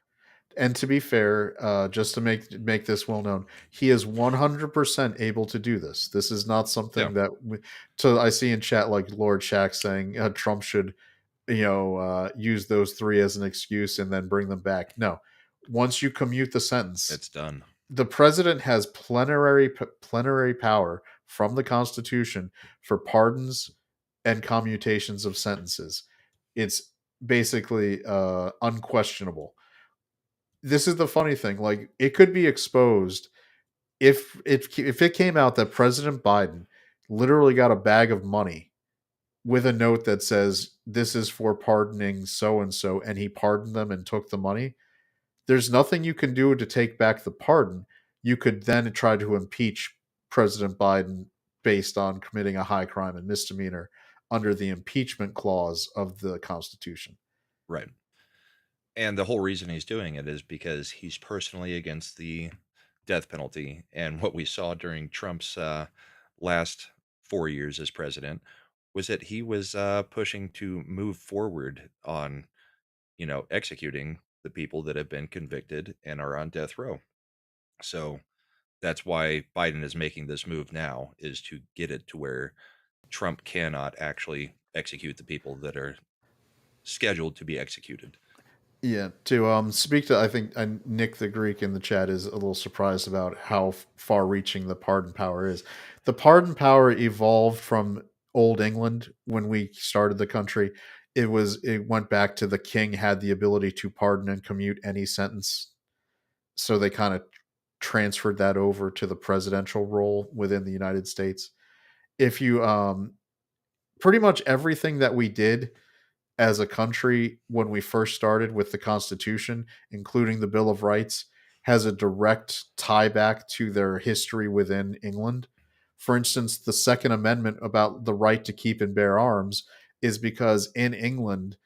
And to be fair, just to make this well known, he is 100% able to do this. This is not Yeah, something that so I see in chat like Lord Shack saying Trump should, use those three as an excuse and then bring them back. No, once you commute the sentence, it's done. the president has plenary power from the Constitution for pardons and commutations of sentences. It's basically unquestionable. This is the funny thing. Like, it could be exposed if it came out that President Biden literally got a bag of money with a note that says this is for pardoning so and so, and he pardoned them and took the money. There's nothing you can do to take back the pardon. You could then try to impeach President Biden based on committing a high crime and misdemeanor under the impeachment clause of the Constitution. Right. And the whole reason he's doing it is because he's personally against the death penalty. And what we saw during Trump's last 4 years as president was that he was pushing to move forward on, executing the people that have been convicted and are on death row. So that's why Biden is making this move now, is to get it to where Trump cannot actually execute the people that are scheduled to be executed. Yeah, to speak to, I think Nick the Greek in the chat is a little surprised about how far-reaching the pardon power is. The pardon power evolved from Old England when we started the country. It went back to the king had the ability to pardon and commute any sentence, so they kind of transferred that over to the presidential role within the United States. If you pretty much everything that we did as a country when we first started with the Constitution, including the Bill of Rights, has a direct tie back to their history within England. For instance, the Second Amendment about the right to keep and bear arms is because in England,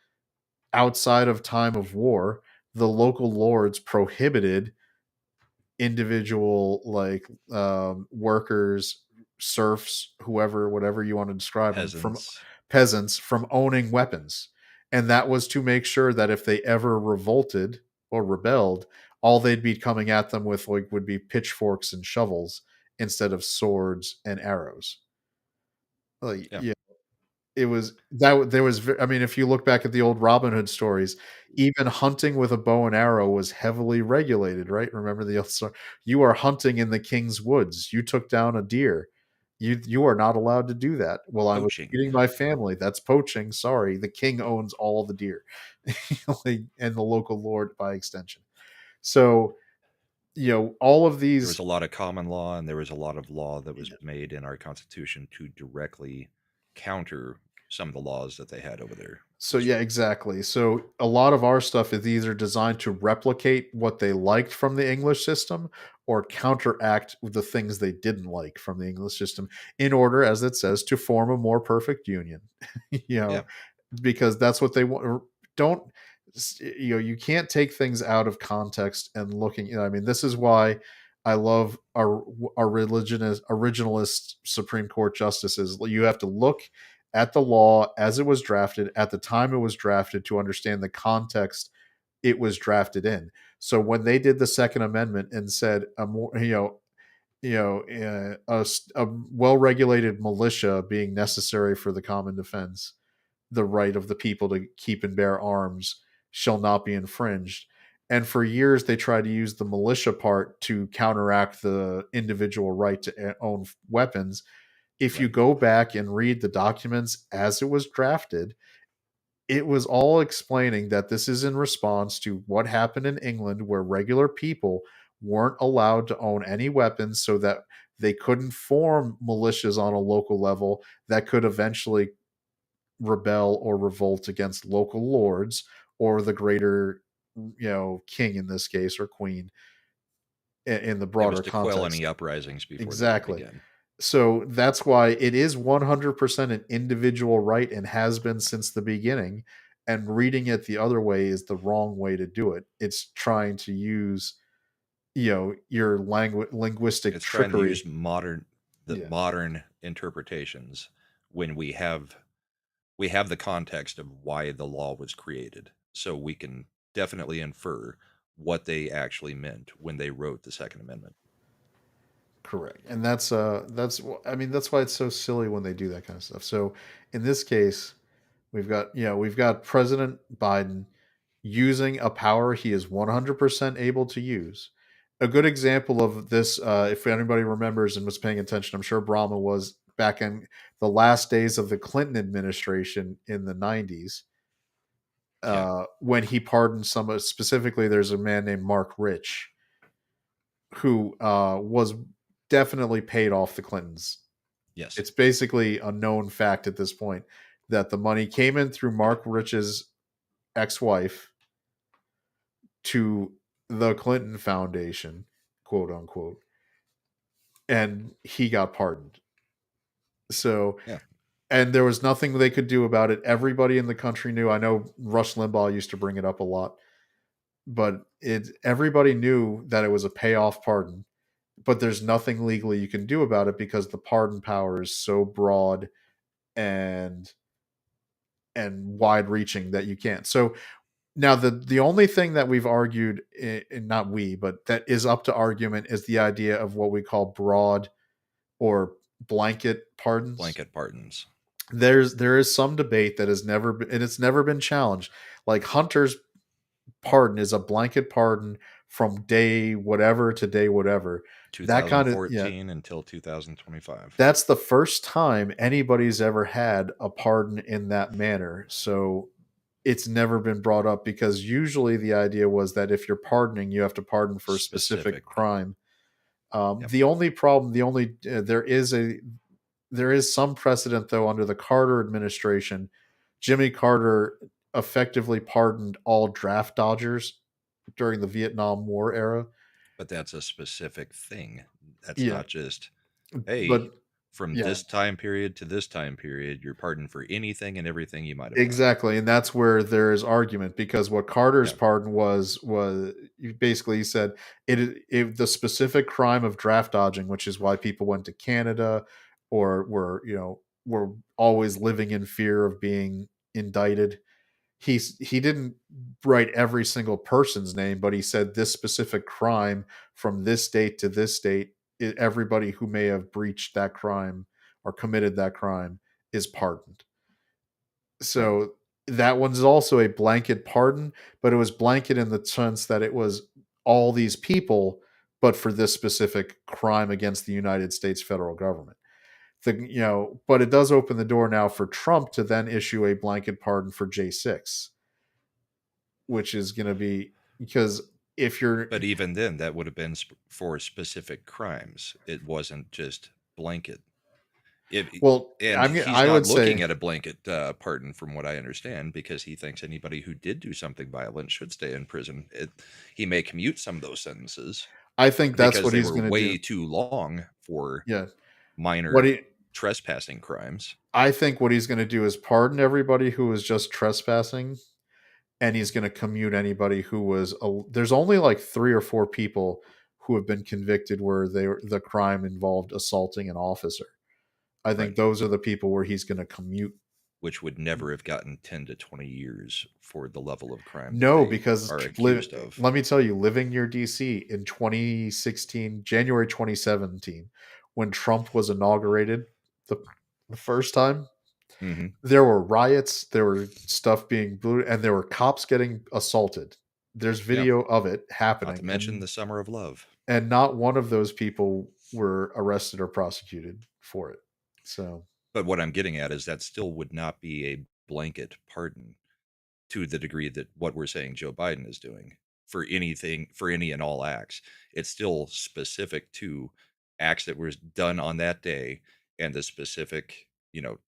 outside of time of war, the local lords prohibited individual, like, workers, serfs, whoever, whatever you want to describe them, from Peasants. peasants, from owning weapons. And that was to make sure that if they ever revolted or rebelled, all they'd be coming at them with, like, would be pitchforks and shovels instead of swords and arrows. Like, Yeah. yeah, it was that there was I mean, if you look back at the old Robin Hood stories, even hunting with a bow and arrow was heavily regulated, right? Remember the old story? You are hunting in the king's woods. You took down a deer. You are not allowed to do that. Well, I was Poaching. feeding my family. That's poaching. Sorry, the king owns all the deer, like, and the local lord by extension. So, all of There was these. a lot of common law, and there was a lot of law that was made in our Constitution to directly counter some of the laws that they had over there. So yeah, exactly. So a lot of our stuff is either designed to replicate what they liked from the English system or counteract the things they didn't like from the English system in order, as it says, to form a more perfect union. you Yeah. know, because that's what they want. Don't you can't take things out of context and looking. I mean, this is why I love our originalist Supreme Court justices. You have to look at the law as it was drafted at the time it was drafted to understand the context it was drafted in. So when they did the Second Amendment and said a more a well-regulated militia being necessary for the common defense, the right of the people to keep and bear arms shall not be infringed. And for years, they tried to use the militia part to counteract the individual right to own weapons. If you Right. go back and read the documents as it was drafted, it was all explaining that this is in response to what happened in England, where regular people weren't allowed to own any weapons, so that they couldn't form militias on a local level that could eventually rebel or revolt against local lords or the greater, king in this case, or queen, in the It was broader to quell context. any uprisings before they could Exactly. begin. So that's why it is 100% an individual right and has been since the beginning. And reading it the other way is the wrong way to do it. It's trying to use, your linguistic It's trying to use trickery. the Yeah, modern interpretations when we have the context of why the law was created, so we can definitely infer what they actually meant when they wrote the Second Amendment. correct. And I mean, that's why it's so silly when they do that kind of stuff. So in this case, we've got President Biden using a power he is 100% able to use. A good example of this, if anybody remembers and was paying attention, I'm sure Brahma was back in the last days of the Clinton administration in the 90s, Yeah. when he pardoned some, specifically, there's a man named Mark Rich who was definitely paid off the Clintons. Yes. It's basically a known fact at this point that the money came in through Mark Rich's ex-wife to the Clinton Foundation, quote unquote, and he got pardoned. So, Yeah. and there was nothing they could do about it. Everybody in the country knew. I know Rush Limbaugh used to bring it up a lot, but everybody knew that it was a payoff pardon. But there's nothing legally you can do about it because the pardon power is so broad and wide reaching that you can't. So now the only thing that we've argued, not we, but that is up to argument, is the idea of what we call broad or blanket pardons. Blanket pardons. There is some debate that has never been, and it's never been challenged. Like Hunter's pardon is a blanket pardon from day whatever to day whatever. That kind of, yeah, 2014 until 2025. that's the first time anybody's ever had a pardon in that manner. So it's never been brought up because usually the idea was that if you're pardoning, you have to pardon for a specific Specific. crime. Yep. The only problem, there is some precedent though under the Carter administration. Jimmy Carter effectively pardoned all draft dodgers during the Vietnam War era. But that's a specific thing. That's Yeah, not just, hey, but from yeah, this time period to this time period, you're pardoned for anything and everything you might have done. exactly, and that's where there is argument because what Carter's Yeah. pardon was basically he said it the specific crime of draft dodging, which is why people went to Canada or were always living in fear of being indicted. He didn't write every single person's name, but he said this specific crime from this date to this date, everybody who may have breached that crime or committed that crime is pardoned. Right. So that one's also a blanket pardon, but it was blanket in the sense that it was all these people, but for this specific crime against the United States federal government. But it does open the door now for Trump to then issue a blanket pardon for J6, which is going to be because if you're But even then, that would have been for specific crimes. It wasn't just blanket. If well, and he's I not would looking say at a blanket pardon, from what I understand, because he thinks anybody who did do something violent should stay in prison. He may commute some of those sentences I think that's because what they he's were going to do. way too long for Yeah, what minor he trespassing crimes. I think what he's going to do is pardon everybody who was just trespassing, and he's going to commute anybody who was. There's only like 3 or 4 people who have been convicted where the crime involved assaulting an officer. I Right. think those are the people where he's going to commute. Which would never have gotten 10 to 20 years for the level of crime that No, they because are accused of. let me tell you, living near DC in 2016, January 2017, when Trump was inaugurated the, the first time, Hmm. there were riots, there were stuff being booed, and there were cops getting assaulted. There's Yeah. video of it Not to happening, mention the Summer of Love. and not one of those people were arrested or prosecuted for it. So But what I'm getting at is that still would not be a blanket pardon. to the degree that what we're saying Joe Biden is doing for anything, for any and all acts. It's still specific to acts that were done on that day and the specific,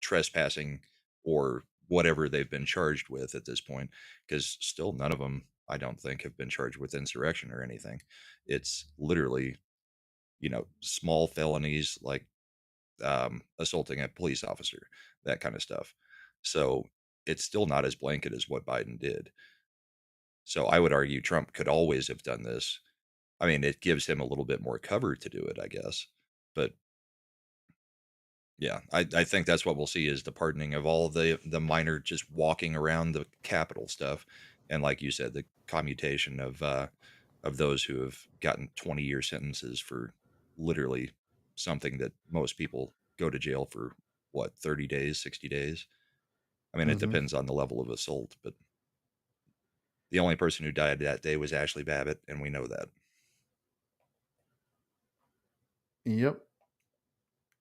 trespassing or whatever they've been charged with at this point. Because still, none of them, I don't think, have been charged with insurrection or anything. It's literally, small felonies like assaulting a police officer, that kind of stuff. So it's still not as blanket as what Biden did. So I would argue Trump could always have done this. I mean, it gives him a little bit more cover to do it, I guess. But yeah, I think that's what we'll see is the pardoning of all the minor just walking around the Capitol stuff, and like you said, the commutation of those who have gotten 20-year sentences for literally something that most people go to jail for, what, 30 days, 60 days. I mean, it depends on the level of assault, but the only person who died that day was Ashley Babbitt, and we know that. Yep.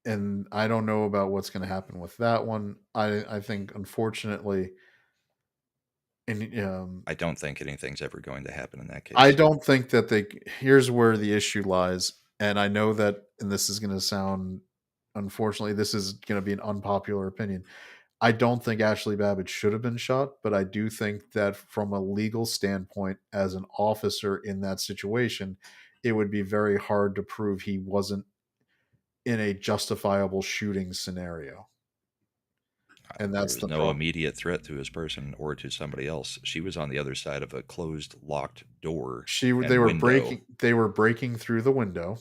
And I don't know about what's going to happen with that one. I think, unfortunately, and I don't think anything's ever going to happen in that case. I don't think that they. Here's where the issue lies, and I know that, and this is going to sound, unfortunately, this is going to be an unpopular opinion. I don't think Ashley Babbitt should have been shot, but I do think that from a legal standpoint, as an officer in that situation, it would be very hard to prove he wasn't in a justifiable shooting scenario. And There that's was the no problem. immediate threat to his person or to somebody else. She was on the other side of a closed, locked door They and were window. breaking through the window.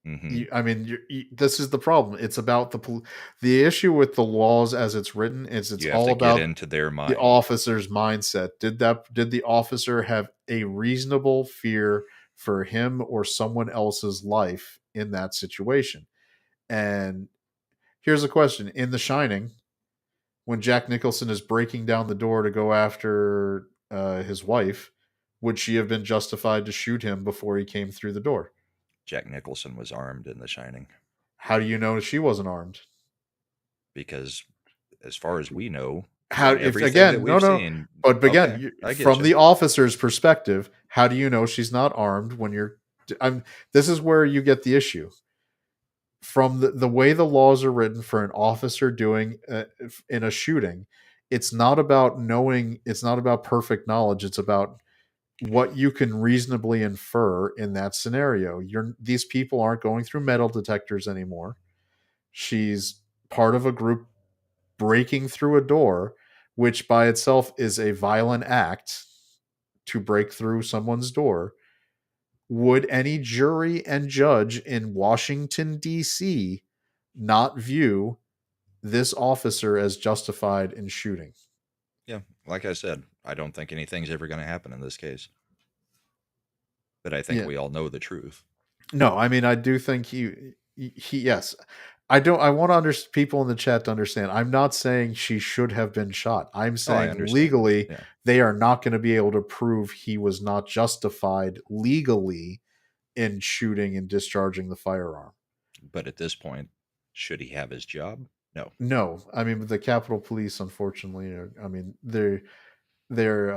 Hmm. I mean, this is the problem. It's about the issue with the laws as it's written is it's You have all to get about into their the mind. officer's mindset. Did the officer have a reasonable fear for him or someone else's life in that situation? And here's a question: in The Shining, when Jack Nicholson is breaking down the door to go after his wife, would she have been justified to shoot him before he came through the door? Jack Nicholson was armed in The Shining How do you know she wasn't armed? because, as far as we know, How, from if everything that again, no, we've no, seen, but again, okay, I get from you. the officer's perspective, how do you know she's not armed when you're? I'm. This is where you get the issue. From the way the laws are written for an officer doing in a shooting, it's not about knowing. It's not about perfect knowledge. It's about what you can reasonably infer in that scenario. These people aren't going through metal detectors anymore. She's part of a group breaking through a door, which by itself is a violent act to break through someone's door. Would any jury and judge in Washington, D.C. not view this officer as justified in shooting? Yeah, like I said, I don't think anything's ever going to happen in this case, but I think Yeah. we all know the truth. No, I mean, I do think yes. I don't. I want people in the chat to understand. I'm not saying she should have been shot. I'm Oh, I saying understand. legally, Yeah, they are not going to be able to prove he was not justified legally in shooting and discharging the firearm. but at this point, should he have his job? No. No, I mean the Capitol Police, unfortunately, I mean they're they're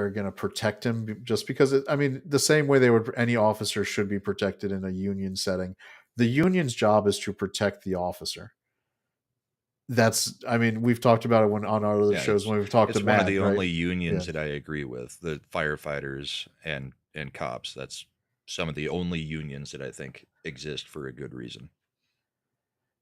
going to protect him just because I mean the same way they would any officer should be protected in a union setting. The union's job is to protect the officer. That's I mean we've talked about it when on our other Yeah, shows when we've talked to it's one of Mag, the right? only Yeah. unions that I agree with, the firefighters and cops. That's some of the only unions that I think exist for a good reason.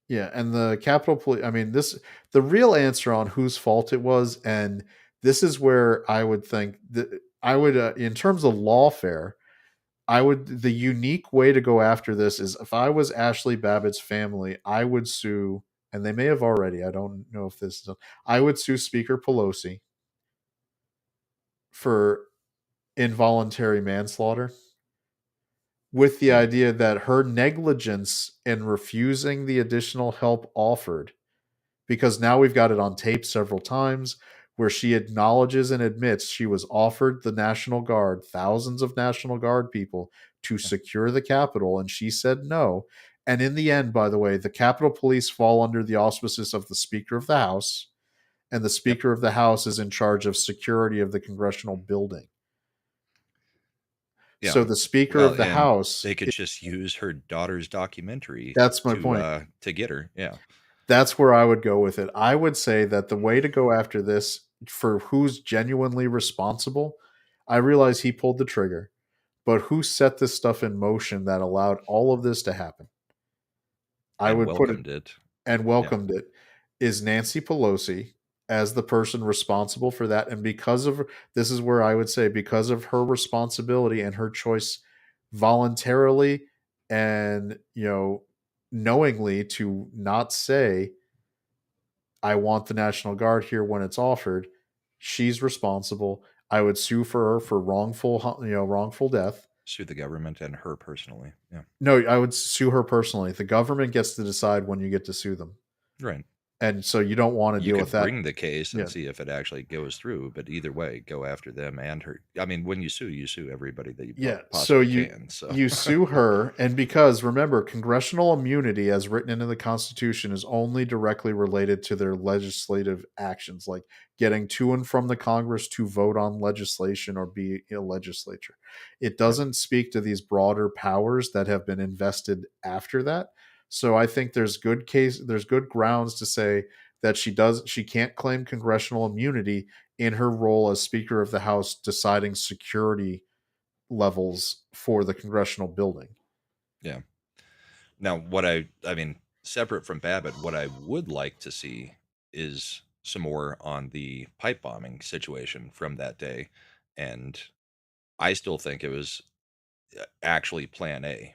Yeah, and the Capitol Police. I mean, the real answer on whose fault it was, and this is where I would think that I would, in terms of lawfare, I would. The unique way to go after this is if I was Ashley Babbitt's family, I would sue, and they may have already. I don't know if this is. I would sue Speaker Pelosi for involuntary manslaughter, with the Yeah, idea that her negligence in refusing the additional help offered, because now we've got it on tape several times where she acknowledges and admits she was offered the National Guard, thousands of National Guard people to yeah, secure the Capitol, and she said no. And in the end, by the way, the Capitol Police fall under the auspices of the Speaker of the House, and the Yep. Speaker of the House is in charge of security of the congressional building. Yeah. So the Speaker Well, of the and House, they could just use her daughter's documentary that's my point. to get her. Yeah. That's where I would go with it. I would say that the way to go after this for who's genuinely responsible, I realize he pulled the trigger, but who set this stuff in motion that allowed all of this to happen? I And would put it welcomed it. and Yeah. welcomed it is Nancy Pelosi as the person responsible for that. And because of this is where I would say because of her responsibility and her choice voluntarily and knowingly to not say I want the National Guard here when it's offered, she's responsible. I would sue for her for wrongful death. Sue the government and her personally. Yeah. No, I would sue her personally. The government gets to decide when you get to sue them. Right. And so you don't want to You deal with could that. bring the case and Yeah. see if it actually goes through, but either way, go after them and her. I mean, when you sue everybody that you Yeah. So possibly you can. So you sue her, and because remember, congressional immunity, as written into the Constitution, is only directly related to their legislative actions, like getting to and from the Congress to vote on legislation or be a legislature. It right. doesn't speak to these broader powers that have been invested after that. So I think there's good grounds to say that she can't claim congressional immunity in her role as Speaker of the House deciding security levels for the congressional building. Yeah. Now, I mean, separate from Babbitt, what I would like to see is some more on the pipe bombing situation from that day. And I still think it was actually plan A.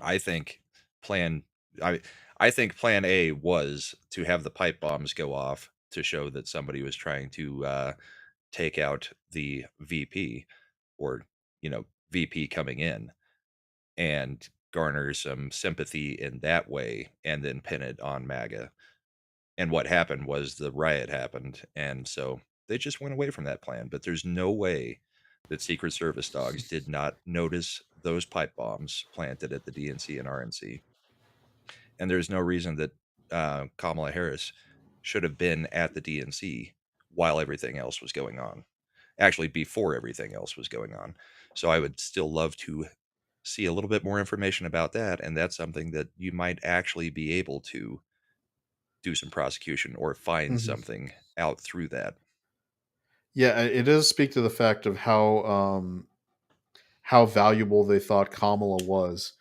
I think plan I I think plan A was to have the pipe bombs go off to show that somebody was trying to take out the VP or VP coming in and garner some sympathy in that way and then pin it on MAGA. And what happened was the riot happened and so they just went away from that plan, but there's no way that Secret Service dogs did not notice those pipe bombs planted at the DNC and RNC. And there's no reason that Kamala Harris should have been at the DNC while everything else was going on. Actually, before everything else was going on. So I would still love to see a little bit more information about that. And that's something that you might actually be able to do some prosecution or find Mhm. something out through that. Yeah, it does speak to the fact of how valuable they thought Kamala was,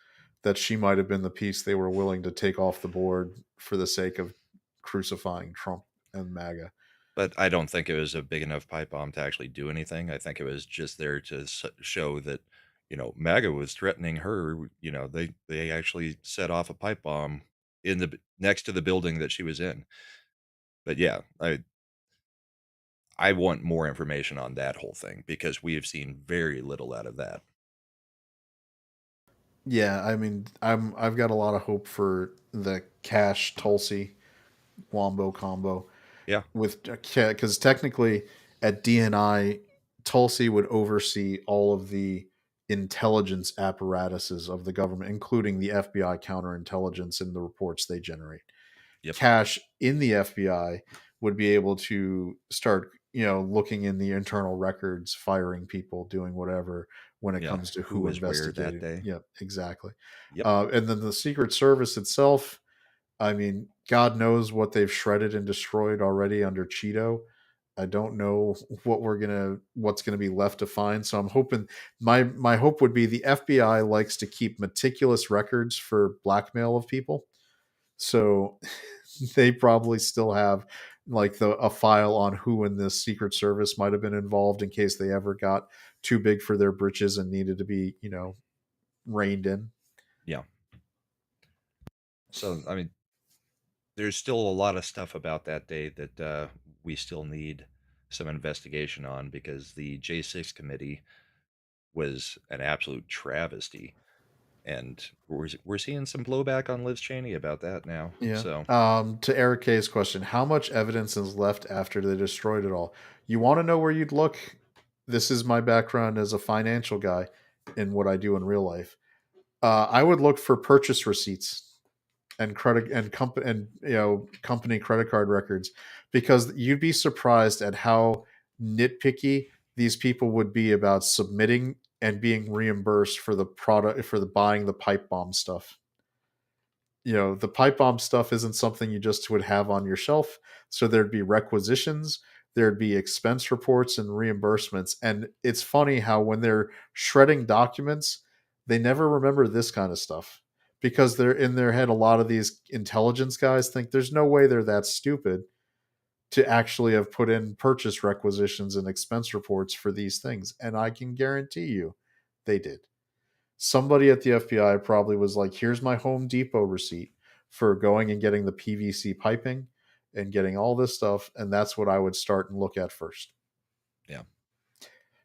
that she might have been the piece they were willing to take off the board for the sake of crucifying Trump and MAGA. But I don't think it was a big enough pipe bomb to actually do anything. I think it was just there to show that, MAGA was threatening her. They actually set off a pipe bomb in next to the building that she was in. But yeah, I want more information on that whole thing because we have seen very little out of that. Yeah, I mean, I've got a lot of hope for the Cash Tulsi Wombo combo Yeah. with because technically at DNI, Tulsi would oversee all of the intelligence apparatuses of the government, including the FBI counterintelligence and the reports they generate. Yep. Cash in the FBI would be able to start, looking in the internal records, firing people, doing whatever when it Yeah. comes to Who who was where that investigated. day? Yep, exactly. Yep. And then the Secret Service itself, I mean, God knows what they've shredded and destroyed already under Cheeto. I don't know what's gonna be left to find. So I'm hoping my hope would be the FBI likes to keep meticulous records for blackmail of people. So they probably still have like a file on who in the Secret Service might have been involved in case they ever got too big for their britches and needed to be, reined in. Yeah. So, I mean, there's still a lot of stuff about that day that we still need some investigation on because the J6 committee was an absolute travesty. And we're seeing some blowback on Liz Cheney about that now. Yeah. So, To Eric K's question, how much evidence is left after they destroyed it all? You want to know where you'd look? This is my background as a financial guy in what I do in real life. I would look for purchase receipts. and credit and company and company credit card records, because you'd be surprised at how nitpicky these people would be about submitting and being reimbursed for the product, for the buying the pipe bomb stuff. The pipe bomb stuff isn't something you just would have on your shelf. So there'd be requisitions, there'd be expense reports and reimbursements. And it's funny how when they're shredding documents, they never remember this kind of stuff, because they're in their head. A lot of these intelligence guys think there's no way they're that stupid to actually have put in purchase requisitions and expense reports for these things. And I can guarantee you they did. Somebody at the FBI probably was like, here's my Home Depot receipt for going and getting the PVC piping and getting all this stuff. And that's what I would start and look at first. Yeah.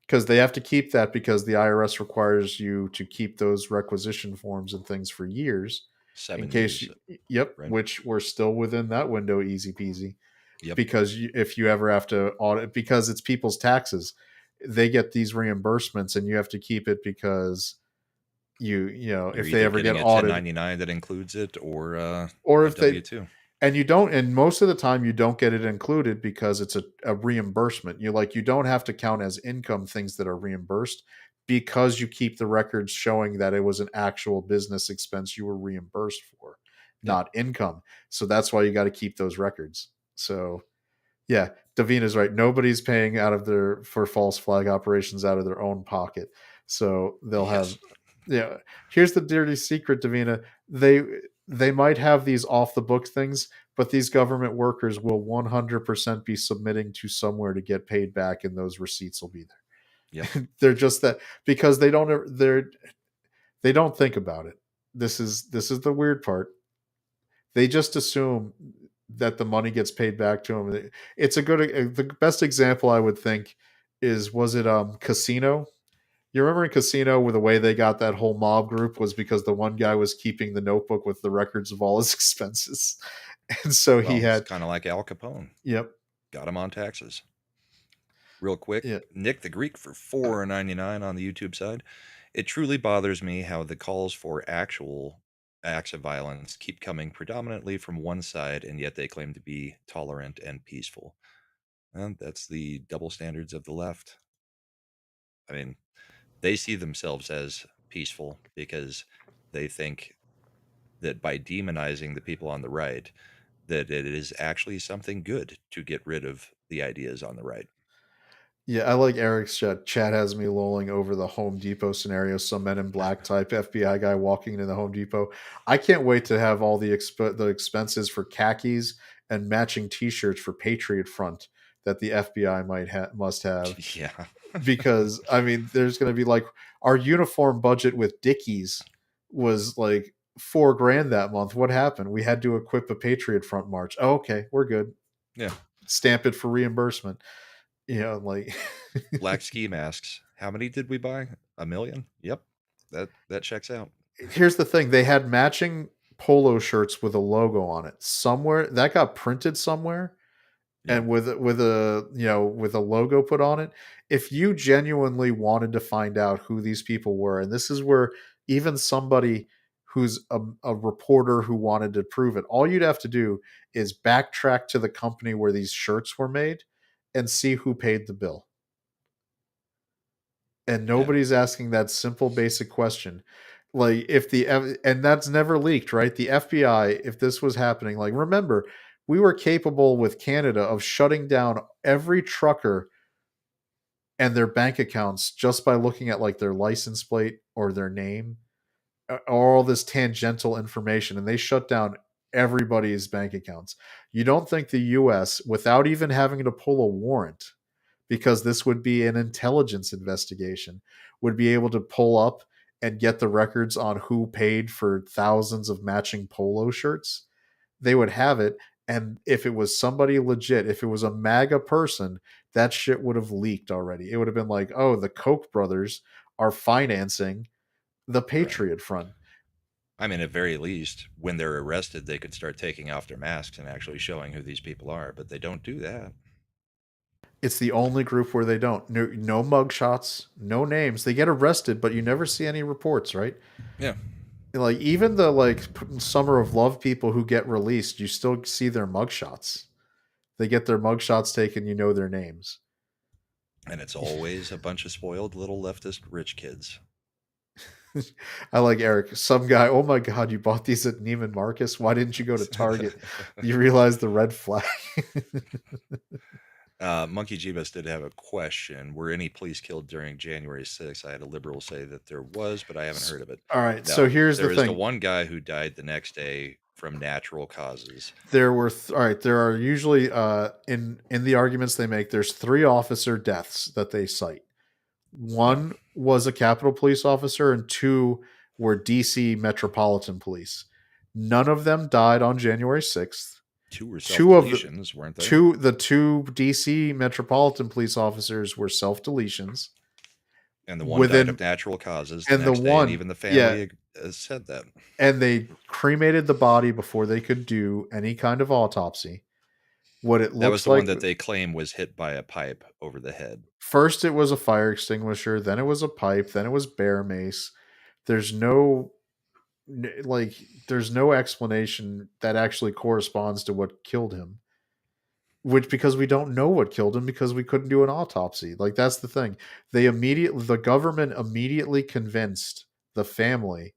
Because they have to keep that, because the IRS requires you to keep those requisition forms and things for years. 7 In case years. yep, Right. which we're still within that window, easy peasy. Yep. Because if you ever have to audit, because it's people's taxes, they get these reimbursements and you have to keep it, because You're if they either ever getting get a audited, 1099 that includes it, or or a if they W-2. and you don't, and most of the time you don't get it included because it's a reimbursement. You don't have to count as income things that are reimbursed, because you keep the records showing that it was an actual business expense you were reimbursed for, Yeah. not income. So that's why you got to keep those records. So yeah, Davina's right. Nobody's paying out of for false flag operations out of their own pocket. So they'll have, Yes. yeah. Here's the dirty secret, Davina. They might have these off the book things, but these government workers will 100% be submitting to somewhere to get paid back, and those receipts will be Yep. there. They're just that, because they don't think about it. This is the weird part. They just assume that the money gets paid back to them. It's the best example I would think is, was it Casino? You remember in Casino, where the way they got that whole mob group was because the one guy was keeping the notebook with the records of all his expenses. And so he Well, it's had, kind of like Al Capone. yep. Got him on taxes. Real quick, Yeah. Nick the Greek for $4.99 on the YouTube side. It truly bothers me how the calls for actual acts of violence keep coming predominantly from one side, and yet they claim to be tolerant and peaceful. And that's the double standards of the left. I mean, they see themselves as peaceful because they think that by demonizing the people on the right, that it is actually something good to get rid of the ideas on the right. Yeah, I like Eric's chat. Chat has me lolling over the Home Depot scenario. Some Men in Black type FBI guy walking into the Home Depot. I can't wait to have all the expenses for khakis and matching T-shirts for Patriot Front that the FBI must have, Yeah. because I mean, there's going to be like, our uniform budget with Dickies was like $4,000 that month. What happened? We had to equip a Patriot Front march. Oh, okay, we're good. Yeah. Stamp it for reimbursement. Like Black ski masks. How many did we buy? 1 million? Yep. That checks out. here's the thing: they had matching polo shirts with a logo on it somewhere that got printed somewhere, Yep. and with a logo put on it. If you genuinely wanted to find out who these people were, and this is where even somebody who's a reporter who wanted to prove it, all you'd have to do is backtrack to the company where these shirts were made and see who paid the bill. And Yeah. nobody's asking that simple basic question. Like, and that's never leaked, right? The FBI, if this was happening, like, remember, we were capable with Canada of shutting down every trucker and their bank accounts just by looking at like their license plate or their name, or all this tangential information, and they shut down everybody's bank accounts. You don't think the US, without even having to pull a warrant, because this would be an intelligence investigation, would be able to pull up and get the records on who paid for thousands of matching polo shirts? They would have it. And if it was somebody legit, if it was a MAGA person, that shit would have leaked already. It would have been like, oh, the Koch brothers are financing the Right. Patriot Front. I mean, at very least, when they're arrested, they could start taking off their masks and actually showing who these people are, but they don't do that. It's the only group where they don't. No mug shots, no names. They get arrested, but you never see any reports, right? Yeah. Like even the Summer of Love people who get released, you still see their mugshots. They get their mugshots taken, you know their names. And it's always a bunch of spoiled little leftist rich kids. I like Eric. Some guy, oh my god, you bought these at Neiman Marcus? Why didn't you go to Target? You realize the red flag. Monkey Jeebus did have a question. Were any police killed during January 6th? I had a liberal say that there was, but I haven't heard of it. All right, so No, here's the there is the thing. one guy who died the next day from natural causes. There were all right. There are usually in the arguments they make. There's 3 officer deaths that they cite. One was a Capitol Police officer, and 2 were DC Metropolitan Police. None of them died on January 6th. 2 were Two of the self-deletions, weren't they? the 2 DC Metropolitan Police officers were self deletions. And the one died of natural causes. And the one, and even the family said that. And they cremated the body before they could do any kind of autopsy. What it looks like, that was the one that they claim was hit by a pipe over the head. First, it was a fire extinguisher. Then it was a pipe. Then it was bear mace. There's no explanation that actually corresponds to what killed him. Which, because we don't know what killed him, because we couldn't do an autopsy. Like, that's the thing. The government immediately convinced the family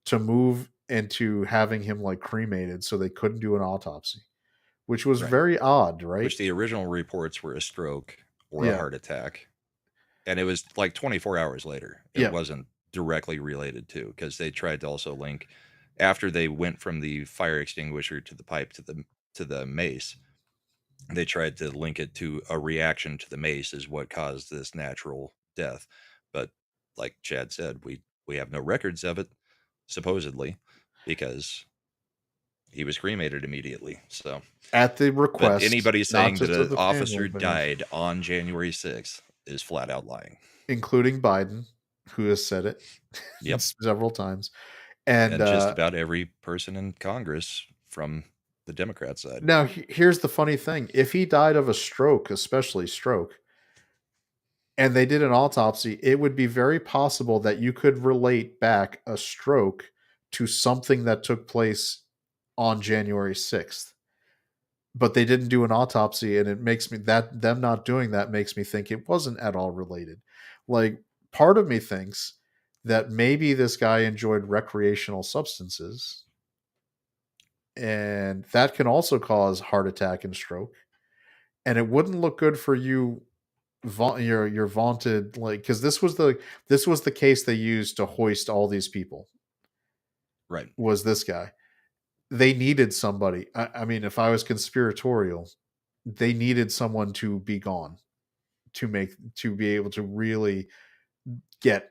to move into having him cremated, so they couldn't do an autopsy, which was very odd, right? Which the original reports were a stroke or a heart attack, and it was 24 hours later. It wasn't directly related to, because they tried to also link, after they went from the fire extinguisher to the pipe to the mace, they tried to link it to a reaction to the mace is what caused this natural death. But like Chad said, we have no records of it, supposedly, because he was cremated immediately. So at the request, but anybody saying that an officer died on January 6th is flat out lying, including Biden, who has said it several times, and just about every person in Congress from the Democrat side. Now, here's the funny thing. If he died of a stroke, especially stroke, and they did an autopsy, it would be very possible that you could relate back a stroke to something that took place on January 6th. But they didn't do an autopsy, and it makes me them not doing that makes me think it wasn't at all related. Part of me thinks that maybe this guy enjoyed recreational substances, and that can also cause heart attack and stroke. And it wouldn't look good for you, your vaunted, because this was the case they used to hoist all these people. Right. Was this guy? They needed somebody. I mean, if I was conspiratorial, they needed someone to be gone to be able to really get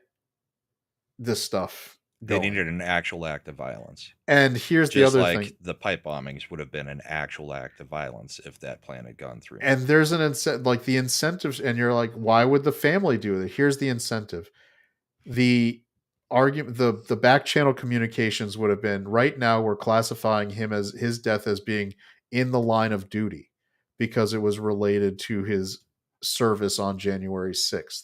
this stuff going. They needed an actual act of violence. And here's the other thing. The pipe bombings would have been an actual act of violence if that plan had gone through. And there's an incentive, the incentives, and you're like, why would the family do it? Here's the incentive. The argument, the back channel communications would have been, right now we're classifying his death as being in the line of duty because it was related to his service on January 6th.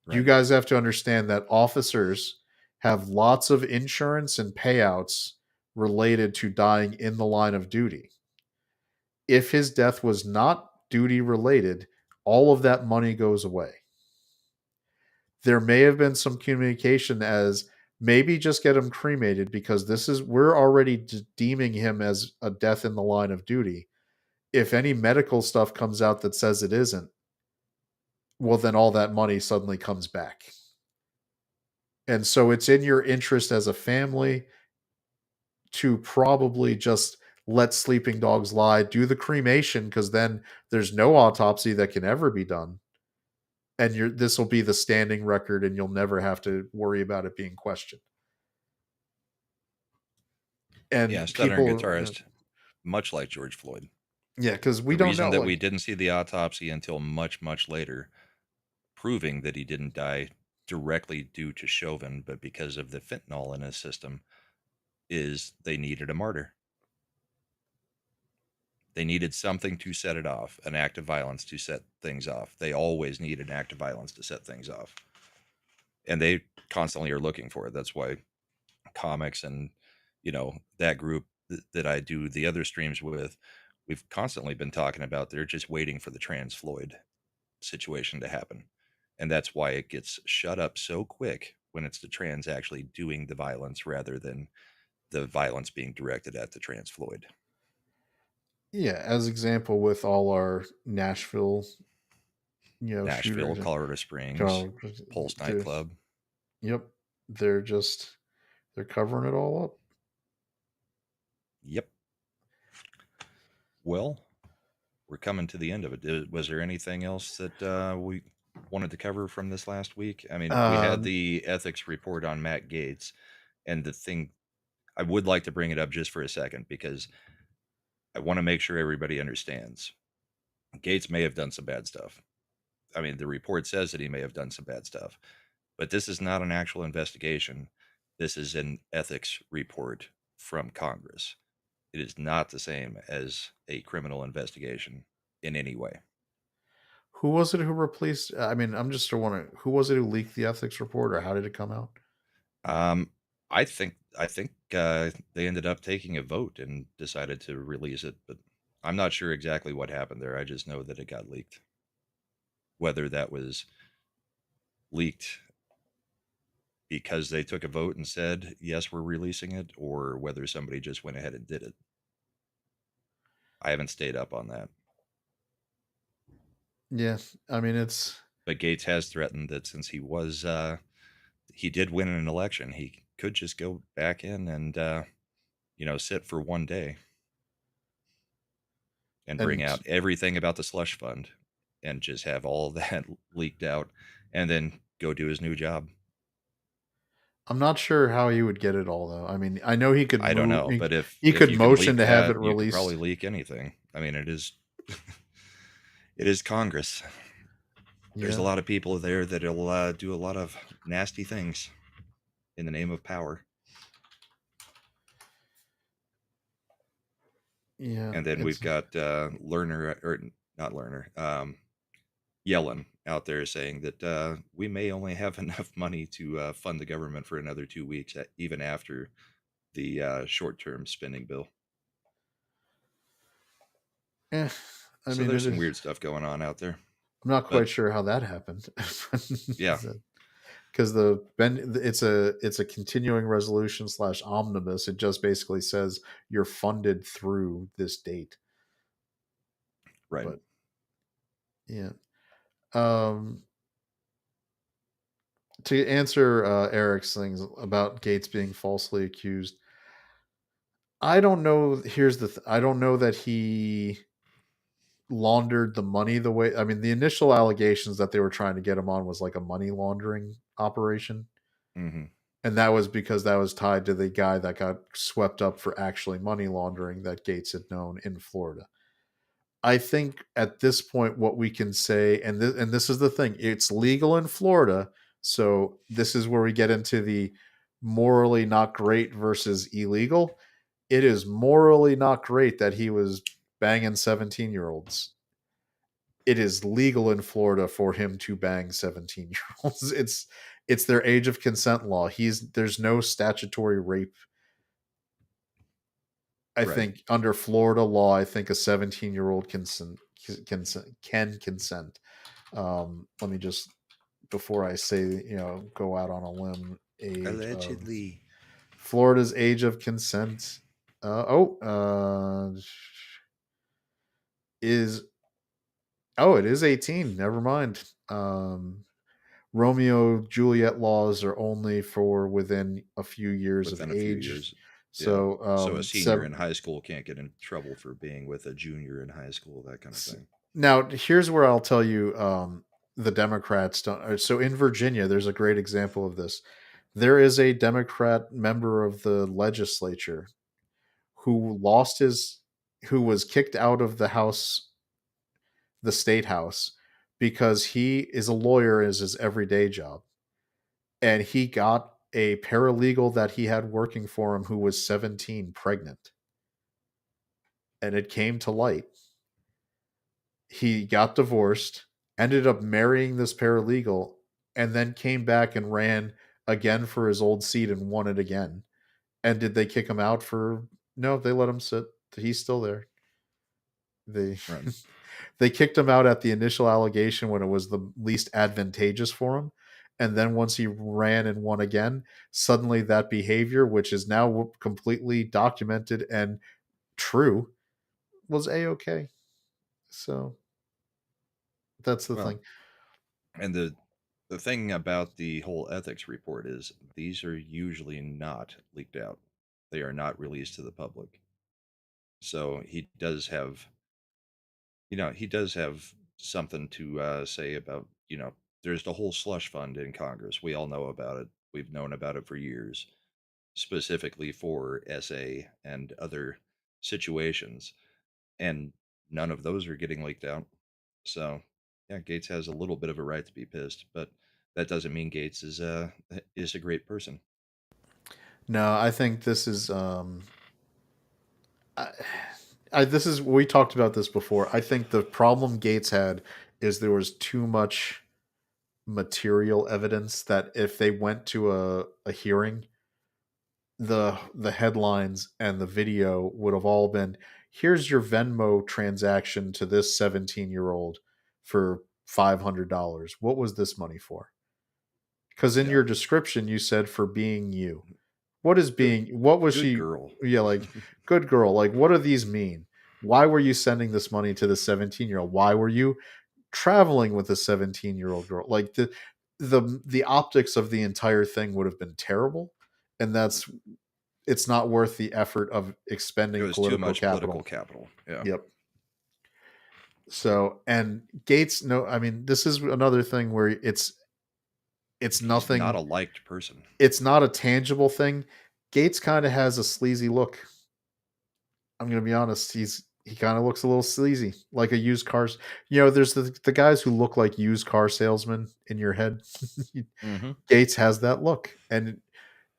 Right. You guys have to understand that officers have lots of insurance and payouts related to dying in the line of duty. If his death was not duty related, all of that money goes away. There may have been some communication as maybe just get him cremated, because we're already deeming him as a death in the line of duty. If any medical stuff comes out that says it isn't, well, then all that money suddenly comes back. And so it's in your interest as a family to probably just let sleeping dogs lie, do the cremation, because then there's no autopsy that can ever be done. And this will be the standing record, and you'll never have to worry about it being questioned. And stuttering guitarist, much like George Floyd. Yeah, because we don't know. The reason that we didn't see the autopsy until much, much later, proving that he didn't die directly due to Chauvin, but because of the fentanyl in his system, is they needed a martyr. They needed something to set it off, an act of violence to set things off. They always need an act of violence to set things off. And they constantly are looking for it. That's why comics and that group that I do the other streams with, we've constantly been talking about they're just waiting for the trans Floyd situation to happen. And that's why it gets shut up so quick when it's the trans actually doing the violence rather than the violence being directed at the trans Floyd. Yeah, as example with all our Nashville, Nashville, shooters, Colorado Springs, Colorado, Pulse they're, nightclub. yep, they're covering it all up. Yep. Well, we're coming to the end of it. Was there anything else that we wanted to cover from this last week? I mean, we had Um, the ethics report on Matt Gaetz, and the thing I would like to bring it up just for a second because I want to make sure everybody understands. Gates may have done some bad stuff. I mean, the report says that he may have done some bad stuff, but this is not an actual investigation. This is an ethics report from Congress. It is not the same as a criminal investigation in any way. who was it who replaced? I mean, I'm just wondering who was it who leaked the ethics report, or how did it come out? Um, I think they ended up taking a vote and decided to release it, but I'm not sure exactly what happened there. I just know that it got leaked. Whether that was leaked because they took a vote and said, yes, we're releasing it, or whether somebody just went ahead and did it. I haven't stayed up on that. Yeah, I mean it's But Gates has threatened that since he did win an election, he could just go back in and, sit for one day and bring and out everything about the slush fund and just have all of that leaked out and then go do his new job. I'm not sure how he would get it all though. I mean, I know he could I don't move. know, but if He could you can motion leak to have it that, you could released. probably leak anything. I mean, it is it is Congress. There's a Yeah, lot of people there that'll do a lot of nasty things in the name of power. yeah. And then we've It's got Lerner, or not Lerner, Yellen out there saying that we may only have enough money to fund the government for another 2 weeks, even after the short-term spending bill. eh, I So mean there's it some is. weird stuff going on out there. I'm not But quite sure how that happened. yeah, Because it's a continuing resolution / omnibus. It just basically says you're funded through this date. right. But yeah. Um, to answer Eric's things about Gates being falsely accused, I don't know. I don't know that he laundered the money the way. I mean, the initial allegations that they were trying to get him on was like a money laundering operation, Mm-hmm. and that was because that was tied to the guy that got swept up for actually money laundering that Gates had known in Florida. I think at this point, what we can say, and this is the thing, it's legal in Florida, so this is where we get into the morally not great versus illegal. It is morally not great that he was banging 17-year-olds. It is legal in Florida for him to bang 17-year-olds. It's their age of consent law. There's no statutory rape. I Right. think under Florida law, I think a 17-year-old can consent. Let me just before I say go out on a limb. Age of Allegedly. Florida's age of consent. Is it is 18. Never mind. Romeo Juliet laws are only for within a few years of Within a few age. years. Yeah. So So a senior in high school can't get in trouble for being with a junior in high school, that kind of thing. now here's where I'll tell you the Democrats don't. So in Virginia, there's a great example of this. There is a Democrat member of the legislature who was kicked out of the house, the state house, because he is a lawyer is his everyday job, and he got a paralegal that he had working for him who was 17 pregnant, and it came to light. He got divorced, ended up marrying this paralegal, and then came back and ran again for his old seat and won it again. And did they kick him out for? No, they let him sit. He's still there. They Right. they kicked him out at the initial allegation when it was the least advantageous for him. And then once he ran and won again, suddenly that behavior, which is now completely documented and true, was a-okay. So that's the Well, thing. and the thing about the whole ethics report is these are usually not leaked out. They are not released to the public. So he does have something to say about, there's the whole slush fund in Congress. We all know about it. We've known about it for years, specifically for SA and other situations. And none of those are getting leaked out. So, yeah, Gates has a little bit of a right to be pissed, but that doesn't mean Gates is a great person. No, I think this is I, this is we talked about this before. I think the problem Gates had is there was too much material evidence that if they went to a hearing, the headlines and the video would have all been, here's your Venmo transaction to this 17-year-old for $500. What was this money for? Because in Yeah. your description you said for being you. What is Good being, what was good she? girl. Yeah, like, good girl. Like, what do these mean? Why were you sending this money to the 17-year-old? Why were you traveling with a 17-year-old girl? Like, the optics of the entire thing would have been terrible. And it's not worth the effort of It expending was too political much political capital. capital. Yeah. Yep. So, and Gates, no, I mean, this is another thing where it's He's not nothing, a liked person. it's not a tangible thing. Gates kind of has a sleazy look. I'm gonna be honest. He kind of looks a little sleazy, like a used cars. There's the guys who look like used car salesmen in your head. Mhm. Gates has that look, and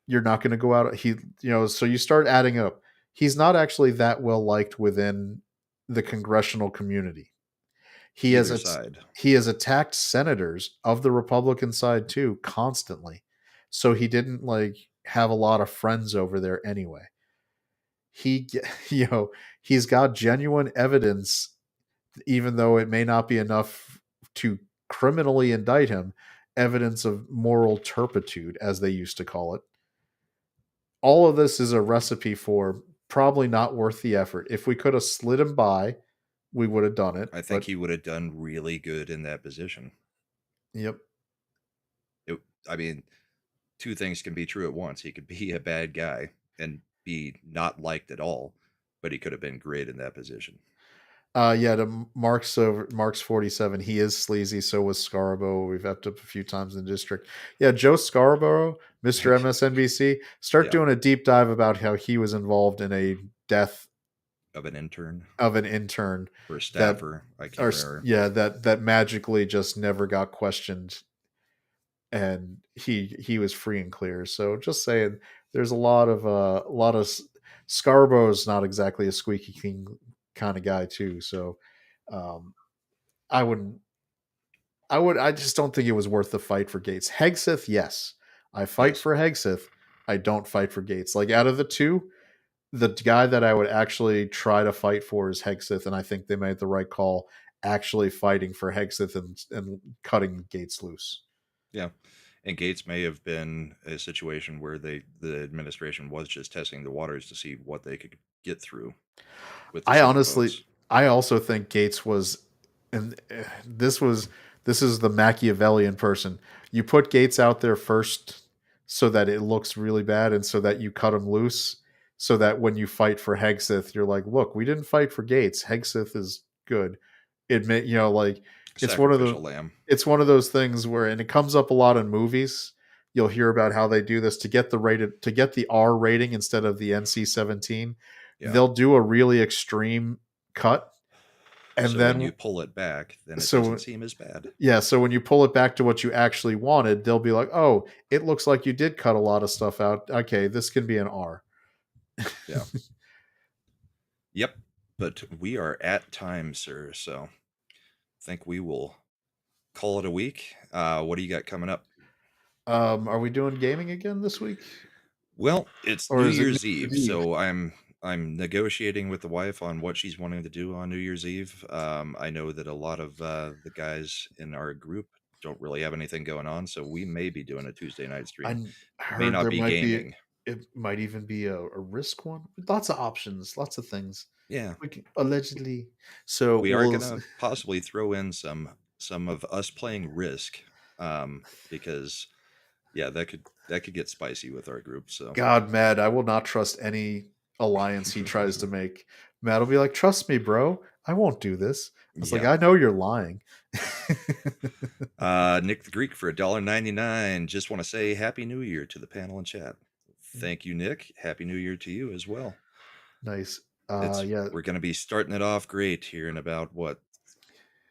you're not going to go out. So you start adding up. He's not actually that well liked within the congressional community. He has Either at- side. he has attacked senators of the Republican side too constantly. So he didn't like have a lot of friends over there anyway. He you know he's got genuine evidence, even though it may not be enough to criminally indict him, evidence of moral turpitude, as they used to call it. All of this is a recipe for probably not worth the effort. If we could have slid him by, we would have done it. I think But he would have done really good in that position. yep. It, I mean, two things can be true at once. He could be a bad guy and be not liked at all, but he could have been great in that position. Yeah, to Mark's 47, he is sleazy. So was Scarborough. We've upped up a few times in the district. Yeah, Joe Scarborough, Mr. MSNBC, start Yeah, doing a deep dive about how he was involved in a death of an intern of an intern or a that staffer. I can't or remember. yeah, that magically just never got questioned, and he was free and clear. So just saying, there's a lot of Scarborough's not exactly a squeaky clean kind of guy too. So um, I wouldn't. I just don't think it was worth the fight for Gates. Hegseth, yes, I fight Yes. for Hegseth. I don't fight for Gates. Like, out of the two, the guy that I would actually try to fight for is Hegseth, and I think they made the right call actually fighting for Hegseth and cutting Gates loose. Yeah. And Gates may have been a situation where the administration was just testing the waters to see what they could get through with the I Senate honestly, votes. I also think Gates was, and this is the Machiavellian person. You put Gates out there first so that it looks really bad, and so that you cut him loose, so that when you fight for Hegseth, you're like, look, we didn't fight for Gates. Hegseth is good. Admit, like, it's one of the, Sacrificial lamb. it's one of those things where, and it comes up a lot in movies. You'll hear about how they do this to get the R rating instead of the NC-17. Yeah. They'll do a really extreme cut, and So when you then pull it back, then it so doesn't seem as bad. yeah, so when you pull it back to what you actually wanted, they'll be like, "Oh, it looks like you did cut a lot of stuff out. Okay, this can be an R." Yeah. Yep. But we are at time, sir. So I think we will call it a week. What do you got coming up? Are we doing gaming again this week? Well, it's or New is it New Year's Eve, Year's Eve? so I'm negotiating with the wife on what she's wanting to do on New Year's Eve. I know that a lot of the guys in our group don't really have anything going on, so we may be doing a Tuesday night stream. I It may heard not there be might be gaming. it might even be a risk one. Lots of options, lots of things. Yeah, We can, allegedly. So we are we'll gonna possibly throw in some of us playing Risk, because yeah, that could get spicy with our group. So God, Matt, I will not trust any alliance he tries to make. Matt will be like, "Trust me, bro. I won't do this." I was like, yeah. "I know you're lying." Nick the Greek for $1.99. Just want to say Happy New Year to the panel and chat. Thank you, Nick. Happy New Year to you as well. Nice. It's Yeah, we're going to be starting it off great here in about what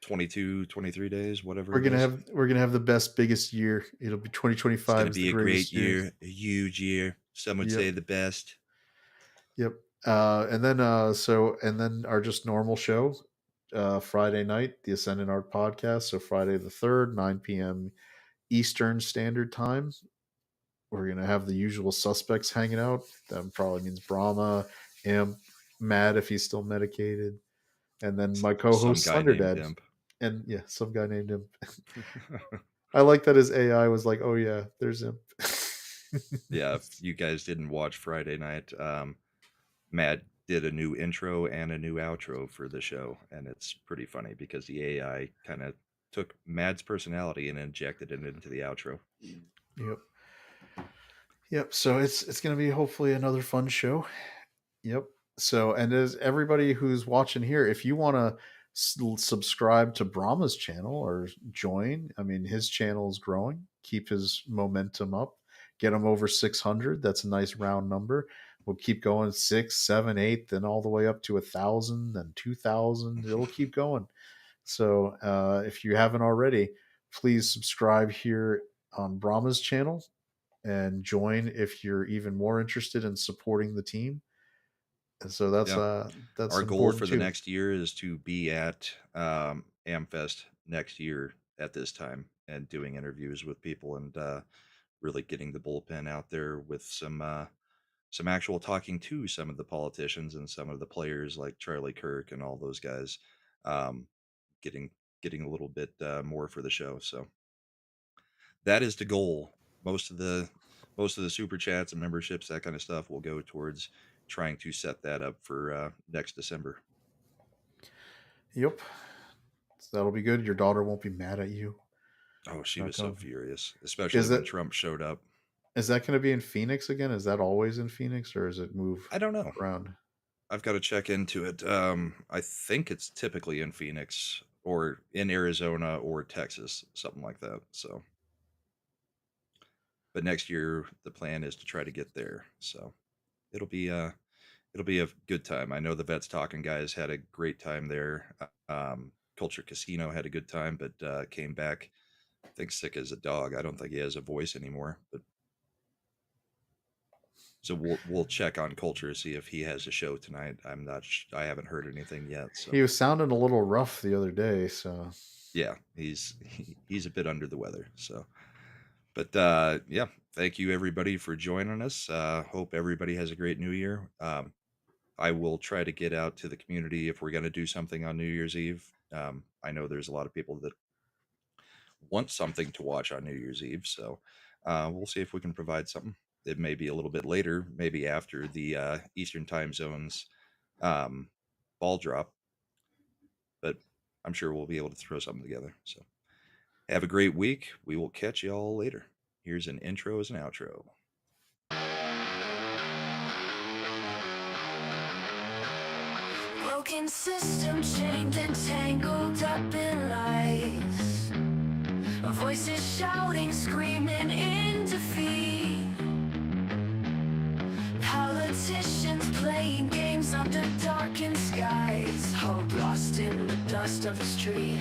22, 23 days, whatever it is. we're gonna have the best, biggest year. It'll be It's going 2025 to is the be a great greatest year. year, a huge year. Some would Yep. say the best. Yep. And then our just normal show, Friday night, the Ascendant Art Podcast. So Friday the 3rd, 9 p.m. Eastern Standard Time. We're gonna have the usual suspects hanging out. That probably means Brahma, Imp, Matt if he's still medicated, and then my Some co-host guy named Thunderdad, Imp. and yeah, some guy named Imp. I like that his AI was like, "Oh yeah, there's Imp." Yeah, if you guys didn't watch Friday night, Matt did a new intro and a new outro for the show, and it's pretty funny because the AI kind of took Mad's personality and injected it into the outro. Yep. Yep. So it's gonna be hopefully another fun show. Yep. So, and as everybody who's watching here, if you want to subscribe to Brahma's channel or join, I mean, his channel is growing. Keep his momentum up. Get him over 600. That's a nice round number. We'll keep going 6, 7, 8, then all the way up to 1,000, then 2,000. It'll keep going. So, if you haven't already, please subscribe here on Brahma's channel and join if you're even more interested in supporting the team. And so Yeah. that's Our goal important for the too. next year is to be at Amfest next year at this time and doing interviews with people and really getting the bullpen out there with some actual talking to some of the politicians and some of the players like Charlie Kirk and all those guys, um, getting getting a little bit more for the show. So that is the goal. Most of the super chats and memberships, that kind of stuff, will go towards trying to set that up for next December. Yep. So that'll be good. Your daughter won't be mad at you. Oh, she Not was so going. furious, especially Is when that Trump showed up. is that going to be in Phoenix again? Is that always in Phoenix or is it move I don't know. around? I've got to check into it. I think it's typically in Phoenix or in Arizona or Texas, something like that. So, but next year the plan is to try to get there. So it'll be it'll be a good time. I know the Vets Talking guys had a great time there. Culture Casino had a good time, but came back, I think, sick as a dog. I don't think he has a voice anymore. But so we'll check on Culture, see if he has a show tonight. I'm not. I haven't heard anything yet. So He was sounding a little rough the other day, so yeah, he's a bit under the weather. So, but yeah, thank you everybody for joining us. Hope everybody has a great New Year. I will try to get out to the community if we're going to do something on New Year's Eve. I know there's a lot of people that want something to watch on New Year's Eve, so we'll see if we can provide something. It may be a little bit later, maybe after the Eastern Time Zone's um, ball drop, but I'm sure we'll be able to throw something together. So have a great week. We will catch you all later. Here's an intro as an outro. Broken system chained and tangled up in lies. Voices shouting, screaming in defeat. Politicians playing games under darkened skies. Hope lost in the dust of the street.